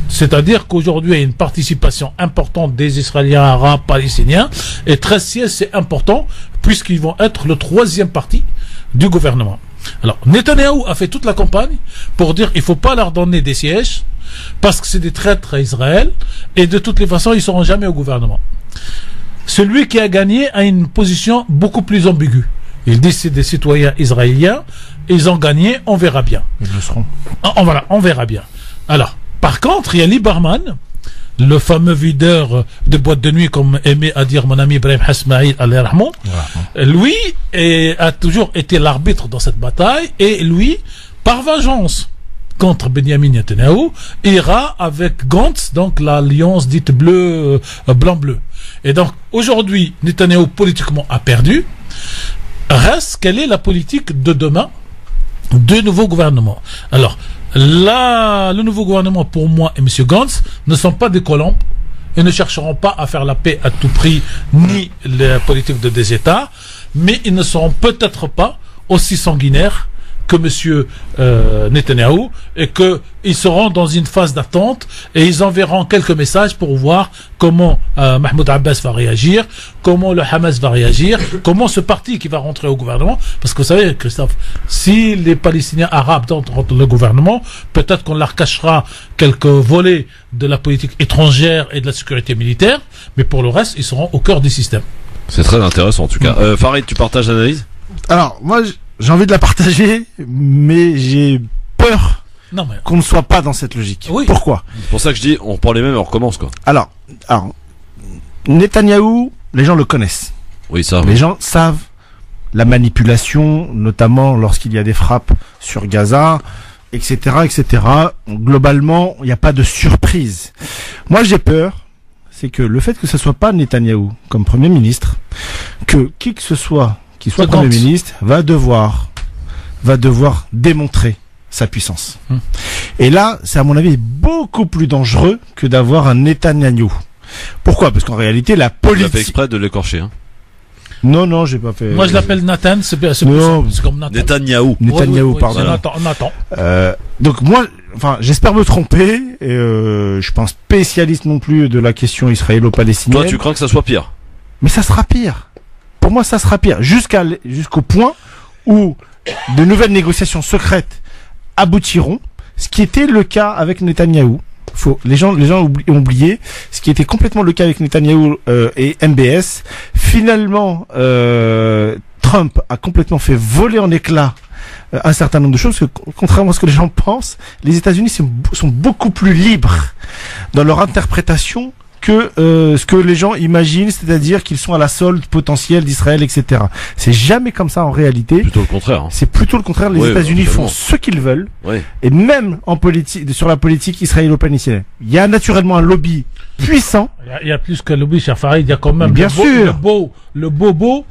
C'est-à-dire qu'aujourd'hui, il y a une participation importante des Israéliens, Arabes, Palestiniens, et 13 sièges, c'est important, puisqu'ils vont être le troisième parti du gouvernement. Alors, Netanyahou a fait toute la campagne pour dire il ne faut pas leur donner des sièges, parce que c'est des traîtres à Israël, et de toutes les façons, ils ne seront jamais au gouvernement. Celui qui a gagné a une position beaucoup plus ambiguë. Il dit c'est des citoyens israéliens, ils ont gagné, on verra bien. Ils le seront. Voilà, on verra bien. Alors, par contre, il y a Lieberman, le fameux videur de boîte de nuit, comme aimait à dire mon ami Ibrahim Hasmaïl al-Rahman. Lui a toujours été l'arbitre dans cette bataille, et lui, par vengeance contre Benjamin Netanyahu, ira avec Gantz, donc l'alliance dite blanc-bleu. Et donc, aujourd'hui, Netanyahu politiquement a perdu. Reste, quelle est la politique de demain du nouveau gouvernement? Alors, là, le nouveau gouvernement, pour moi et M. Gantz, ne sont pas des colombes et ne chercheront pas à faire la paix à tout prix, ni la politique de des États, mais ils ne seront peut-être pas aussi sanguinaires que M. Netanyahou, et qu'ils seront dans une phase d'attente, et ils enverront quelques messages pour voir comment Mahmoud Abbas va réagir, comment le Hamas va réagir, comment ce parti qui va rentrer au gouvernement, parce que vous savez, Christophe, si les Palestiniens arabes rentrent dans le gouvernement, peut-être qu'on leur cachera quelques volets de la politique étrangère et de la sécurité militaire, mais pour le reste, ils seront au cœur du système. C'est très intéressant en tout cas. Farid, tu partages l'analyse? Alors, moi, j'ai envie de la partager, mais j'ai peur qu'on ne soit pas dans cette logique. Oui. Pourquoi? C'est pour ça que je dis, on prend les mêmes et on recommence, quoi. Alors, Netanyahou, les gens le connaissent. Oui, ça. Les gens savent la manipulation, notamment lorsqu'il y a des frappes sur Gaza, etc., etc. Globalement, il n'y a pas de surprise. Moi, j'ai peur, c'est que le fait que ce soit pas Netanyahou comme Premier ministre, que qui que ce soit qui soit Premier ministre va devoir démontrer sa puissance. Et là, c'est à mon avis beaucoup plus dangereux que d'avoir un Netanyahou. Pourquoi? Parce qu'en réalité, la politique... Tu as fait exprès de l'écorcher, hein? Non, j'ai pas fait... Moi, je l'appelle Nathan, c'est comme Nathan. Netanyahou. Netanyahou, pardon. On attend. Donc moi, j'espère me tromper, et je suis pas un spécialiste non plus de la question israélo-palestinienne. Toi, tu crains que ça soit pire? Mais ça sera pire. Pour moi, ça sera pire. Jusqu'au point où de nouvelles négociations secrètes aboutiront, ce qui était le cas avec Netanyahou. Les gens ont oublié ce qui était complètement le cas avec Netanyahou et MBS. Finalement, Trump a complètement fait voler en éclats un certain nombre de choses, que, contrairement à ce que les gens pensent, les États-Unis sont beaucoup plus libres dans leur interprétation que ce que les gens imaginent, c'est-à-dire qu'ils sont à la solde potentielle d'Israël, etc. C'est jamais comme ça en réalité. Plutôt le contraire. Hein. C'est plutôt le contraire. Les États-Unis font ce qu'ils veulent, et même en politique, sur la politique israélo-palestinienne, il y a naturellement un lobby puissant. Il y a plus que lobby, cher Farid. Il y a quand même le bobo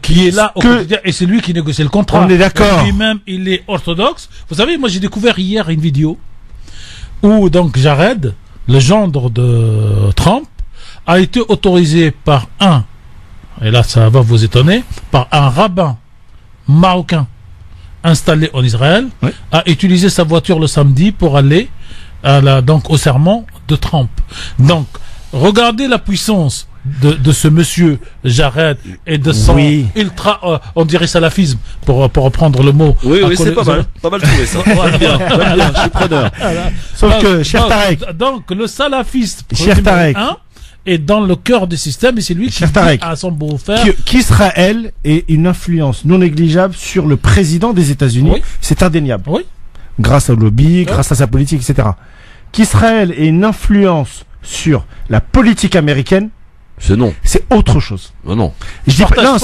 qui est là au quotidien, et c'est lui qui négocie le contrat. On est d'accord. Lui-même, il est orthodoxe. Vous savez, moi j'ai découvert hier une vidéo où donc Jared, le gendre de Trump, a été autorisé par et là ça va vous étonner, par un rabbin marocain installé en Israël, à utiliser sa voiture le samedi pour aller donc au sermon de Trump. Donc, regardez la puissance de ce monsieur Jared et de son ultra, on dirait salafisme, pour reprendre le mot. Oui, c'est pas mal trouvé ça. Bien, je suis preneur. Sauf que, cher Tarek. Donc, le salafiste, cher Tarek, est dans le cœur du système, et c'est lui qui dit à son beau-frère qu'Israël ait une influence non négligeable sur le président des États-Unis. C'est indéniable. Grâce au lobby, grâce à sa politique, etc. Qu'Israël ait une influence sur la politique américaine, c'est autre chose. Non. Je dis pas,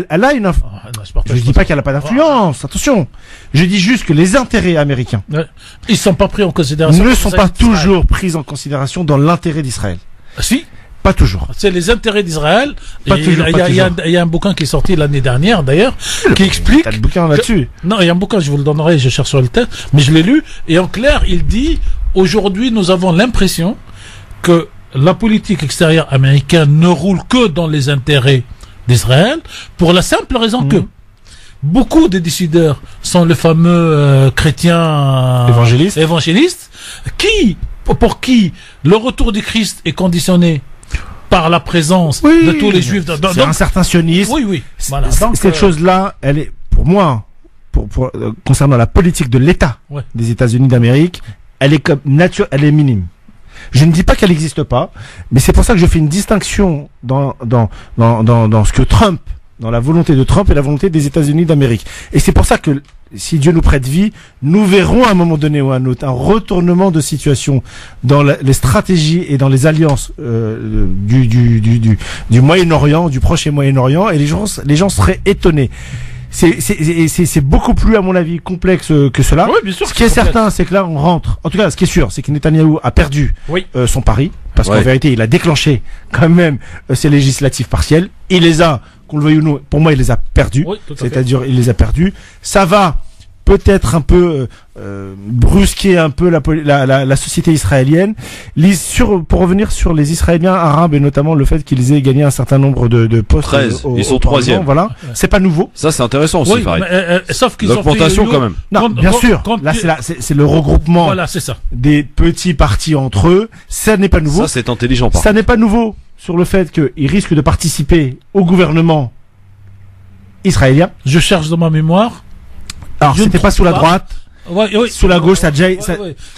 elle a une influence. Je dis pas qu'elle n'a pas d'influence. Attention. Je dis juste que les intérêts américains, ils sont pas pris en considération. Ne sont pas toujours pris en considération dans l'intérêt d'Israël. Si. Pas toujours. C'est les intérêts d'Israël. Il y a un bouquin qui est sorti l'année dernière, d'ailleurs, qui explique. T'as le bouquin là-dessus? Non, il y a un bouquin, je vous le donnerai, je cherche sur le texte, mais je l'ai lu, et en clair, il dit, aujourd'hui, nous avons l'impression que la politique extérieure américaine ne roule que dans les intérêts d'Israël, pour la simple raison que beaucoup des décideurs sont les fameux chrétiens évangélistes, pour qui le retour du Christ est conditionné par la présence de tous les juifs. C'est un certain sionisme. Voilà. Cette chose-là, elle est, pour moi, concernant la politique de l'État des États-Unis d'Amérique, elle est elle est minime. Je ne dis pas qu'elle n'existe pas, mais c'est pour ça que je fais une distinction dans ce que Trump, dans la volonté de Trump et la volonté des États-Unis d'Amérique. Et c'est pour ça que, si Dieu nous prête vie, nous verrons à un moment donné ou à un autre un retournement de situation dans les stratégies et dans les alliances du Moyen-Orient, du Proche et Moyen-Orient, et les gens seraient étonnés. C'est beaucoup plus, à mon avis, complexe que cela. Oui, bien sûr. Ce qui est certain, c'est que là, on rentre. En tout cas, ce qui est sûr, c'est que Netanyahou a perdu son pari, parce qu'en vérité, il a déclenché quand même ses législatives partielles. Il les a, qu'on le veuille ou non, pour moi, il les a perdus. Oui, c'est-à-dire, il les a perdus. Ça va peut-être un peu brusquer un peu la société israélienne. Pour revenir sur les Israéliens arabes et notamment le fait qu'ils aient gagné un certain nombre de postes. 13, ils sont 3e. Voilà, c'est pas nouveau. Ça c'est intéressant aussi, Farid. Sauf qu'ils l'augmentation quand même. Non, bien sûr. Là c'est le regroupement. Voilà, c'est ça. Des petits partis entre eux. Ça n'est pas nouveau. Ça c'est intelligent. Ça n'est pas nouveau sur le fait qu'ils risquent de participer au gouvernement israélien. Je cherche dans ma mémoire. Alors, c'était pas sous la droite. Sous la gauche, ça a déjà.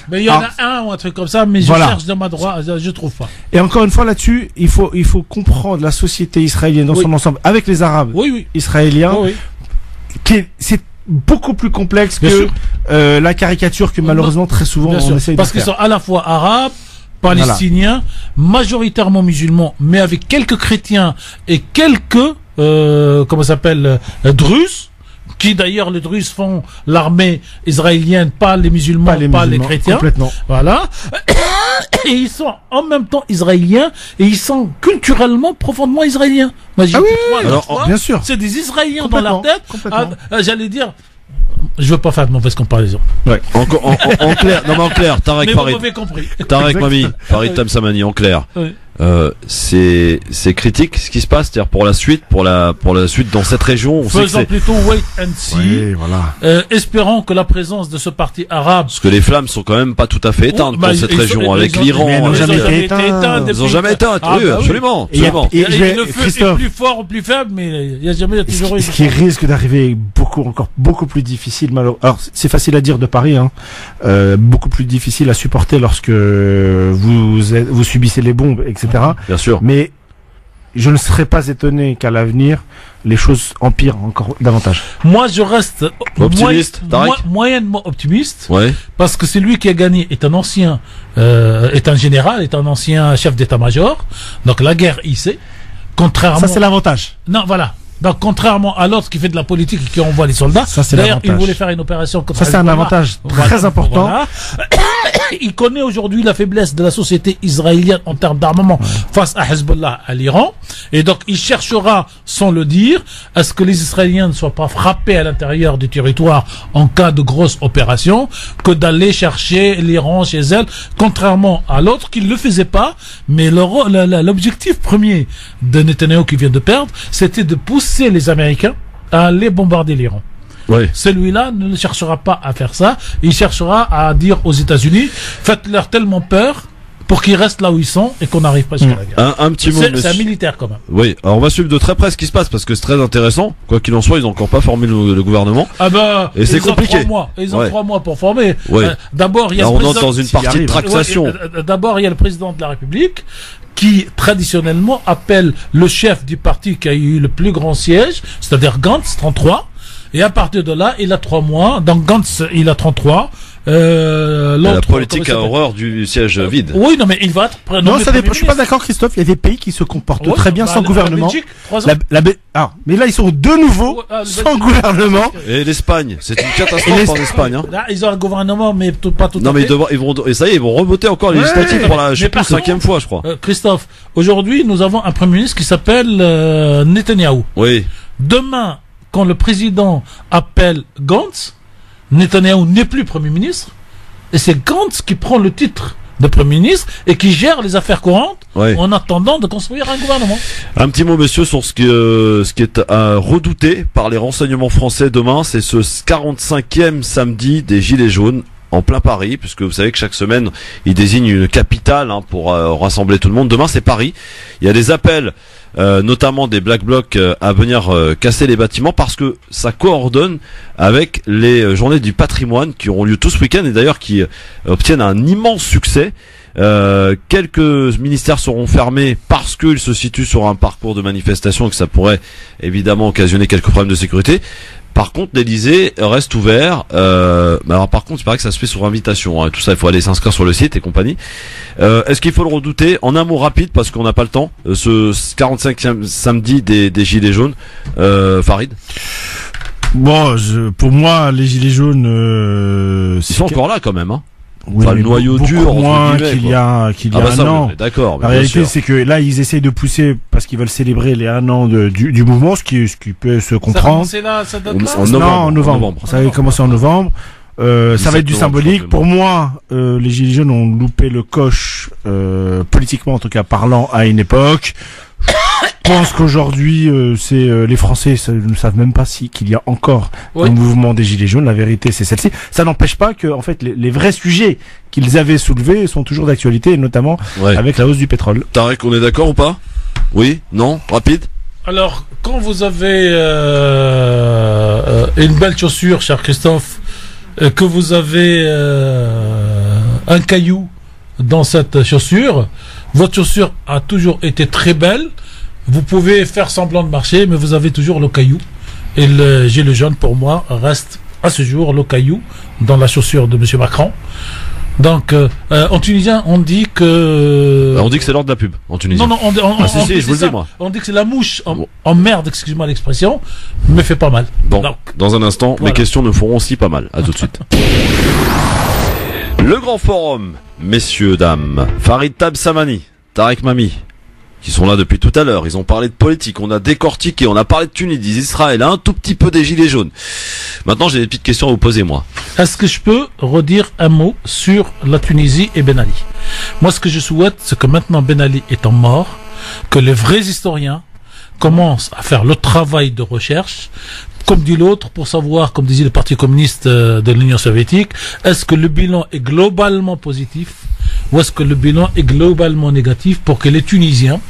Mais il y en a un ou un truc comme ça, mais je cherche dans ma droite, je trouve pas. Et encore une fois là-dessus, il faut comprendre la société israélienne dans son ensemble, avec les Arabes israéliens. C'est beaucoup plus complexe que la caricature que malheureusement très souvent on essaye de faire. Parce qu'ils sont à la fois arabes, palestiniens, majoritairement musulmans, mais avec quelques chrétiens et quelques druzes. Qui d'ailleurs les Druzes font l'armée israélienne, pas les musulmans, pas les chrétiens. Complètement. Voilà. Et ils sont en même temps israéliens et ils sont culturellement profondément israéliens. Moi, bien sûr. C'est des Israéliens dans leur tête. J'allais dire. Je veux pas faire de mauvaise comparaison. Ouais. En clair, Tarek Farid. Tarek Mami, Farid Tamsamani, en clair. Oui. C'est critique ce qui se passe, c'est-à-dire pour la suite dans cette région. Faisons plutôt wait and see. Oui, voilà. Espérons que la présence de ce parti arabe. Parce que les flammes sont quand même pas tout à fait éteintes dans cette région, avec l'Iran. Ils n'ont jamais été éteintes. Ils n'ont jamais été éteintes. Oui, absolument. Et le feu est plus fort ou plus faible, mais il y a toujours eu. Ce qui risque d'arriver encore beaucoup plus difficile, malheureusement. Alors, c'est facile à dire de Paris, beaucoup plus difficile à supporter lorsque vous subissez les bombes, etc. Bien sûr. Mais je ne serais pas étonné qu'à l'avenir, les choses empirent encore davantage. Moi, je reste optimiste, moyennement optimiste, parce que celui qui a gagné est un ancien, est un général, est un ancien chef d'état-major. Donc la guerre, il sait. Contrairement. Ça, c'est l'avantage. Non, voilà. Donc, contrairement à l'autre qui fait de la politique et qui envoie les soldats, d'ailleurs, il voulait faire une opération comme ça. Ça, c'est un avantage très important. Voilà. Il connaît aujourd'hui la faiblesse de la société israélienne en termes d'armement face à Hezbollah, à l'Iran. Et donc, il cherchera, sans le dire, à ce que les Israéliens ne soient pas frappés à l'intérieur du territoire en cas de grosse opération, que d'aller chercher l'Iran chez elle, contrairement à l'autre qui ne le faisait pas. Mais l'objectif premier de Netanyahou qui vient de perdre, c'était de pousser les Américains à aller bombarder l'Iran. Celui-là ne cherchera pas à faire ça. Il cherchera à dire aux États-Unis, faites-leur tellement peur pour qu'ils restent là où ils sont et qu'on n'arrive pas jusqu'à la guerre. Un petit mot, c'est un militaire quand même. Oui, alors on va suivre de très près ce qui se passe parce que c'est très intéressant. Quoi qu'il en soit, ils n'ont encore pas formé le gouvernement. Et c'est compliqué. Ils ont 3 mois pour former. D'abord, il y a on entre dans une partie de traxation. D'abord, il y a le président de la République qui traditionnellement appelle le chef du parti qui a eu le plus grand siège, c'est-à-dire Gantz, 33. Et à partir de là, il a 3 mois. Donc Gantz, il a 33. La politique a horreur du siège vide. Oui, non, mais il va être non, je suis pas d'accord, Christophe. Il y a des pays qui se comportent très bien sans gouvernement. Mais là, ils sont de nouveau sans gouvernement. Et l'Espagne, c'est une catastrophe en Espagne. Là, ils ont un gouvernement, mais pas tout à fait. Non, mais ils vont revoter encore les législatives pour la 5e fois, je crois. Christophe, aujourd'hui, nous avons un premier ministre qui s'appelle Netanyahou. Oui. Demain, quand le président appelle Gantz, Netanyahou n'est plus Premier ministre, et c'est Gantz qui prend le titre de Premier ministre et qui gère les affaires courantes en attendant de construire un gouvernement. Un petit mot, monsieur, sur ce qui est redouté par les renseignements français demain, c'est ce 45e samedi des Gilets jaunes en plein Paris, puisque vous savez que chaque semaine, ils désignent une capitale pour rassembler tout le monde. Demain, c'est Paris. Il y a des appels notamment des Black Blocs à venir casser les bâtiments parce que ça coordonne avec les journées du patrimoine qui auront lieu tout ce week-end et d'ailleurs qui obtiennent un immense succès. Quelques ministères seront fermés parce qu'ils se situent sur un parcours de manifestation et que ça pourrait évidemment occasionner quelques problèmes de sécurité. Par contre, l'Elysée reste ouvert. Alors par contre, il paraît que ça se fait sur invitation. Hein, tout ça, il faut aller s'inscrire sur le site et compagnie. Est-ce qu'il faut le redouter? En un mot rapide, parce qu'on n'a pas le temps. Ce 45e samedi des Gilets jaunes. Farid? Bon, pour moi, les Gilets jaunes... Ils sont encore là quand même. Hein. Oui, enfin, le noyau dur, moins guillemets, qu'il y a un an. D'accord. La réalité, c'est que là, ils essayent de pousser parce qu'ils veulent célébrer les 1 an du mouvement, ce qui peut se comprendre. Ça date là, en novembre. Ça avait commencé en novembre. Ça va être du symbolique. Pour moi, les Gilets jaunes ont loupé le coche, politiquement en tout cas parlant, à une époque. Je pense qu'aujourd'hui, les Français ne savent même pas qu'il y a encore un mouvement des Gilets jaunes. La vérité, c'est celle-ci. Ça n'empêche pas que, en fait, les vrais sujets qu'ils avaient soulevés sont toujours d'actualité, et notamment avec la hausse du pétrole. Tarek, on est d'accord ou pas? Oui? Non? Rapide? Alors, quand vous avez une belle chaussure, cher Christophe, que vous avez un caillou dans cette chaussure, votre chaussure a toujours été très belle. Vous pouvez faire semblant de marcher, mais vous avez toujours le caillou. Et le gilet jaune, pour moi, reste à ce jour le caillou dans la chaussure de M. Macron. Donc, en tunisien, on dit que... On dit que c'est l'ordre de la pub, en tunisien. Non, si, je vous le dis, moi. On dit que c'est la mouche en merde, excusez-moi l'expression, mais fait pas mal. Bon, donc, dans un instant, mes questions ne feront aussi pas mal. À tout de suite. Le grand forum, messieurs, dames, Farid Tabsamani, Tarek Mami, qui sont là depuis tout à l'heure. Ils ont parlé de politique, on a décortiqué, on a parlé de Tunisie, d'Israël, un tout petit peu des Gilets jaunes. Maintenant, j'ai des petites questions à vous poser, moi. Est-ce que je peux redire un mot sur la Tunisie et Ben Ali? Moi, ce que je souhaite, c'est que maintenant Ben Ali étant mort, que les vrais historiens commencent à faire le travail de recherche, comme dit l'autre, pour savoir, comme disait le Parti communiste de l'Union soviétique, est-ce que le bilan est globalement positif ou est-ce que le bilan est globalement négatif, pour que les Tunisiens,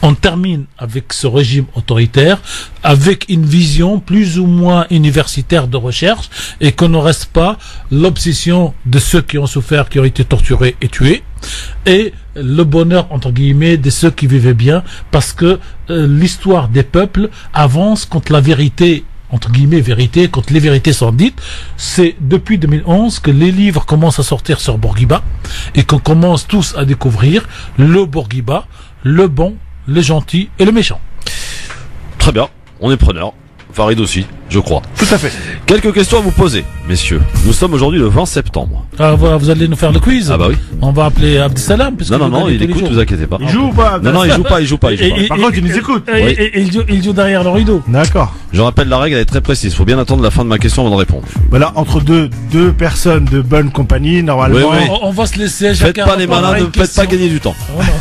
on termine avec ce régime autoritaire, avec une vision plus ou moins universitaire de recherche, et qu'on ne reste pas l'obsession de ceux qui ont souffert, qui ont été torturés et tués, et le bonheur, entre guillemets, de ceux qui vivaient bien, parce que l'histoire des peuples avance contre la vérité, entre guillemets, vérité, quand les vérités sont dites. C'est depuis 2011 que les livres commencent à sortir sur Bourguiba et qu'on commence tous à découvrir le Bourguiba, le bon, le gentil et le méchant. Très bien, on est preneur. Farid aussi, je crois. Tout à fait. Quelques questions à vous poser, messieurs. Nous sommes aujourd'hui le 20 septembre. Ah, vous allez nous faire le quiz? Ah bah oui. On va appeler Abdessalam. Non, il écoute, vous inquiétez pas. Il joue ou pas? Non, il joue pas. Par contre, il nous écoute. Il joue derrière le rideau. D'accord. Je rappelle, la règle, elle est très précise. Faut bien attendre la fin de ma question avant de répondre. Voilà, entre deux personnes de bonne compagnie, normalement. Oui. On va se laisser. Faites pas les malins, ne faites pas gagner du temps.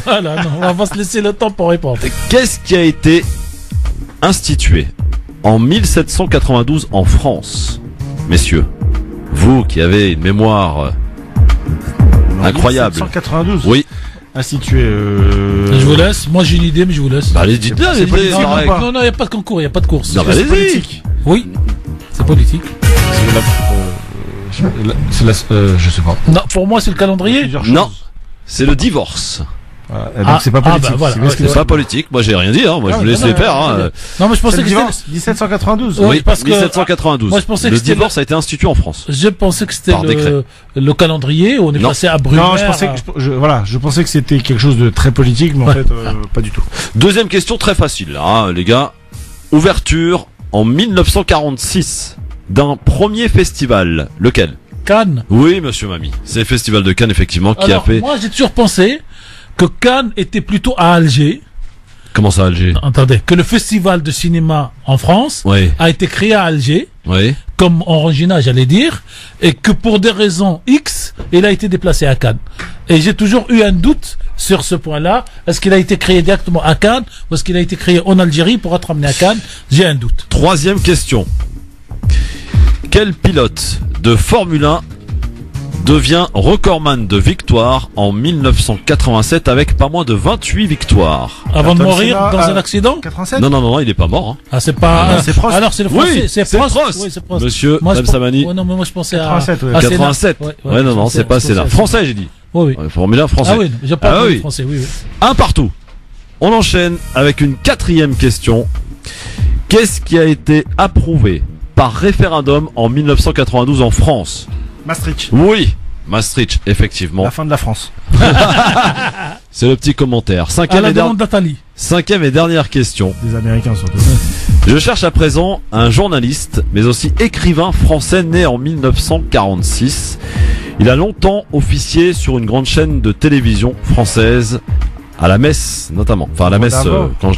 Voilà, on va se laisser le temps pour répondre. Qu'est-ce qui a été institué en 1792 en France, messieurs? Vous qui avez une mémoire incroyable. 1792. Oui. Institué. Je vous laisse. Moi j'ai une idée, mais je vous laisse. Bah, allez, dites-le. Non, il n'y a pas de concours, il n'y a pas de course. Non, C'est politique. Oui, c'est politique. Je sais pas. Non, pour moi c'est le calendrier. Non, c'est le divorce. Donc c'est pas politique. Voilà. C'est pas politique. Moi, j'ai rien dit. Moi, je vous laisse les faire. Hein. Non, mais je pensais C'est que le c'était. divorce 1792. Oui, parce que 1792. moi, je pensais que le c'était divorce a été institué en France. Je pensais que c'était Par décret. le calendrier où on est Non. passé à Brumaire. Non, je pensais que c'était quelque chose de très politique, mais en fait, pas du tout. Deuxième question très facile, hein, les gars. Ouverture en 1946 d'un premier festival. Lequel? Cannes. Oui, monsieur Mami. C'est le festival de Cannes, effectivement, qui Alors, a fait... moi j'ai toujours pensé que Cannes était plutôt à Alger. Comment ça, Alger? Attendez, que le festival de cinéma en France Oui. a été créé à Alger, Oui. comme original j'allais dire, et que pour des raisons X, il a été déplacé à Cannes. Et j'ai toujours eu un doute sur ce point-là. Est-ce qu'il a été créé directement à Cannes ou est-ce qu'il a été créé en Algérie pour être amené à Cannes? J'ai un doute. Troisième question. Quel pilote de Formule 1 devient recordman de victoires en 1987 avec pas moins de 28 victoires. Avant de Ayrton mourir Senna, dans un accident? 87. Non, il est pas mort. Hein. Ah, c'est pas. c'est Prost. Alors, c'est le français. Oui, c'est Prost. Oui, c'est Prost. Monsieur Moi, Madame Samani. Ouais, non, mais moi, je pensais 87, ouais. à Senna. 87. Ouais, non, c'est pas Sénat. Français, j'ai dit. Oui. Formule 1 français. Ah oui, j'ai pas oui. français, oui. Un partout. On enchaîne avec une 4e question. Qu'est-ce qui a été approuvé par référendum en 1992 en France? Maastricht. Oui, Maastricht, effectivement. La fin de la France. C'est le petit commentaire. À la demande d'Atali. 5e et dernière question. Des Américains surtout. Je cherche à présent un journaliste, mais aussi écrivain français né en 1946. Il a longtemps officié sur une grande chaîne de télévision française, à la Messe notamment. Enfin, à la Messe.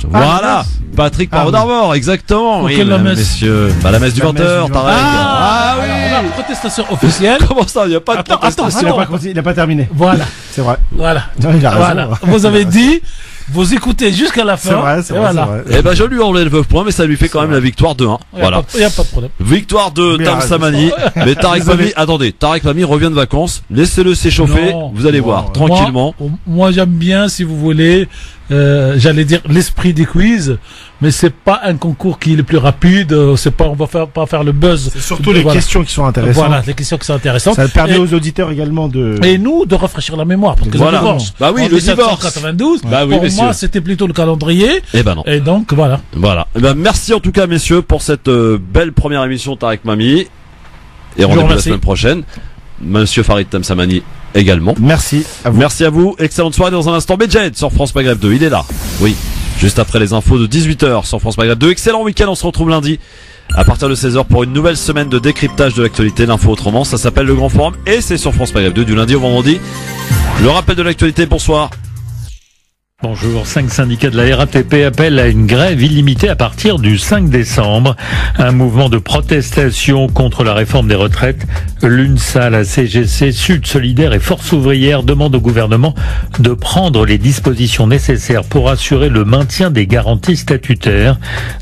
Voilà, Patrick Poirot d'Arvor, exactement. Pour Oui, quelle la mesdames, messe messieurs. Bah, la Messe du La messe 20h, du Tarek. 20h. Ah oui. Alors, la protestation officielle. Comment ça, il n'y a pas de Attends, protestation. Il n'a pas terminé. Voilà, C'est vrai. voilà. Non, il a raison. Voilà. Vous avez dit, vous écoutez jusqu'à la fin. C'est vrai, c'est et vrai. voilà. c'est vrai. Eh ben, je lui enlève le point, mais ça lui fait quand même la victoire de 1. Voilà. Il n'y a pas de problème. Victoire de Bien, Tam Samani. Mais Tarek Désolé. Mami, attendez, Tarek Mami revient de vacances. Laissez-le s'échauffer. Non. Vous allez voir, Ouais. tranquillement. Moi, j'aime bien, si vous voulez, j'allais dire l'esprit des quiz, mais c'est pas un concours qui est le plus rapide. C'est pas, on va pas faire le buzz. C'est surtout les Voilà. questions qui sont intéressantes. Voilà, les questions qui sont intéressantes. Ça permet Et- aux auditeurs également de. Et nous, de rafraîchir la mémoire, parce que Voilà. le divorce, Bah oui, en le divorce. 1792, Bah oui, pour messieurs. moi, c'était plutôt le calendrier. Eh ben non. Et donc, voilà. Voilà. Eh ben, merci en tout cas, messieurs, pour cette belle première émission Tarek Mami. Et rendez-vous la remercie. semaine prochaine. Monsieur Farid Tam Samani également. Merci à vous. Merci à vous. Excellente soirée. Dans un instant, Medjed sur France Maghreb 2. Il est là. Oui. Juste après les infos de 18h sur France Maghreb 2. Excellent week-end. On se retrouve lundi à partir de 16h pour une nouvelle semaine de décryptage de l'actualité. L'info autrement. Ça s'appelle le Grand Forum et c'est sur France Maghreb 2 du lundi au vendredi. Le rappel de l'actualité. Bonsoir. Bonjour, 5 syndicats de la RATP appellent à une grève illimitée à partir du 5 décembre. Un mouvement de protestation contre la réforme des retraites. L'UNSA, la CGC, Sud Solidaire et Force Ouvrière demandent au gouvernement de prendre les dispositions nécessaires pour assurer le maintien des garanties statutaires.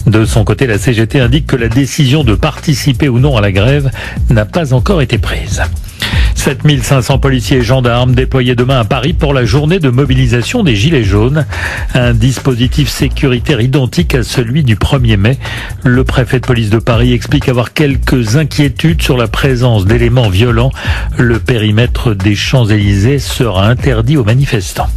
De son côté, la CGT indique que la décision de participer ou non à la grève n'a pas encore été prise. 7500 policiers et gendarmes déployés demain à Paris pour la journée de mobilisation des Gilets jaunes. Un dispositif sécuritaire identique à celui du 1er mai. Le préfet de police de Paris explique avoir quelques inquiétudes sur la présence d'éléments violents. Le périmètre des Champs-Élysées sera interdit aux manifestants.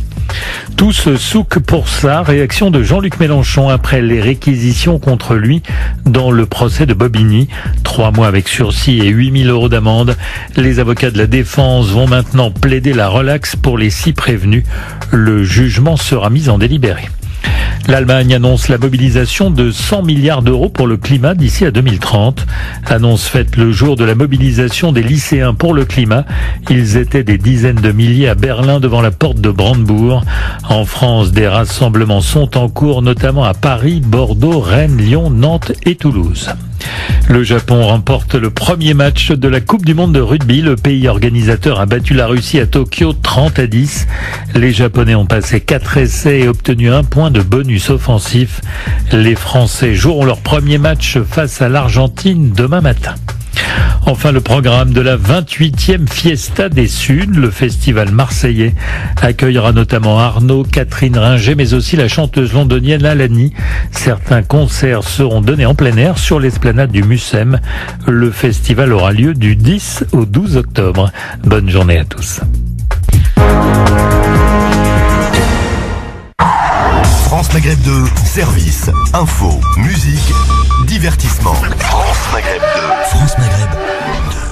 Tous souks pour ça, réaction de Jean-Luc Mélenchon après les réquisitions contre lui dans le procès de Bobigny. 3 mois avec sursis et 8 000 € d'amende. Les avocats de la défense vont maintenant plaider la relaxe pour les 6 prévenus. Le jugement sera mis en délibéré. L'Allemagne annonce la mobilisation de 100 milliards d'euros pour le climat d'ici à 2030. Annonce faite le jour de la mobilisation des lycéens pour le climat. Ils étaient des dizaines de milliers à Berlin devant la porte de Brandebourg. En France, des rassemblements sont en cours, notamment à Paris, Bordeaux, Rennes, Lyon, Nantes et Toulouse. Le Japon remporte le premier match de la Coupe du Monde de rugby. Le pays organisateur a battu la Russie à Tokyo 30-10. Les Japonais ont passé 4 essais et obtenu 1 point de bonus offensif. Les Français joueront leur premier match face à l'Argentine demain matin. Enfin, le programme de la 28e Fiesta des Suds, le festival marseillais, accueillera notamment Arnaud, Catherine Ringer, mais aussi la chanteuse londonienne Alani. Certains concerts seront donnés en plein air sur l'esplanade du Mucem. Le festival aura lieu du 10 au 12 octobre. Bonne journée à tous. France Maghreb 2, service, info, musique, divertissement. France Maghreb 2. France Maghreb 2.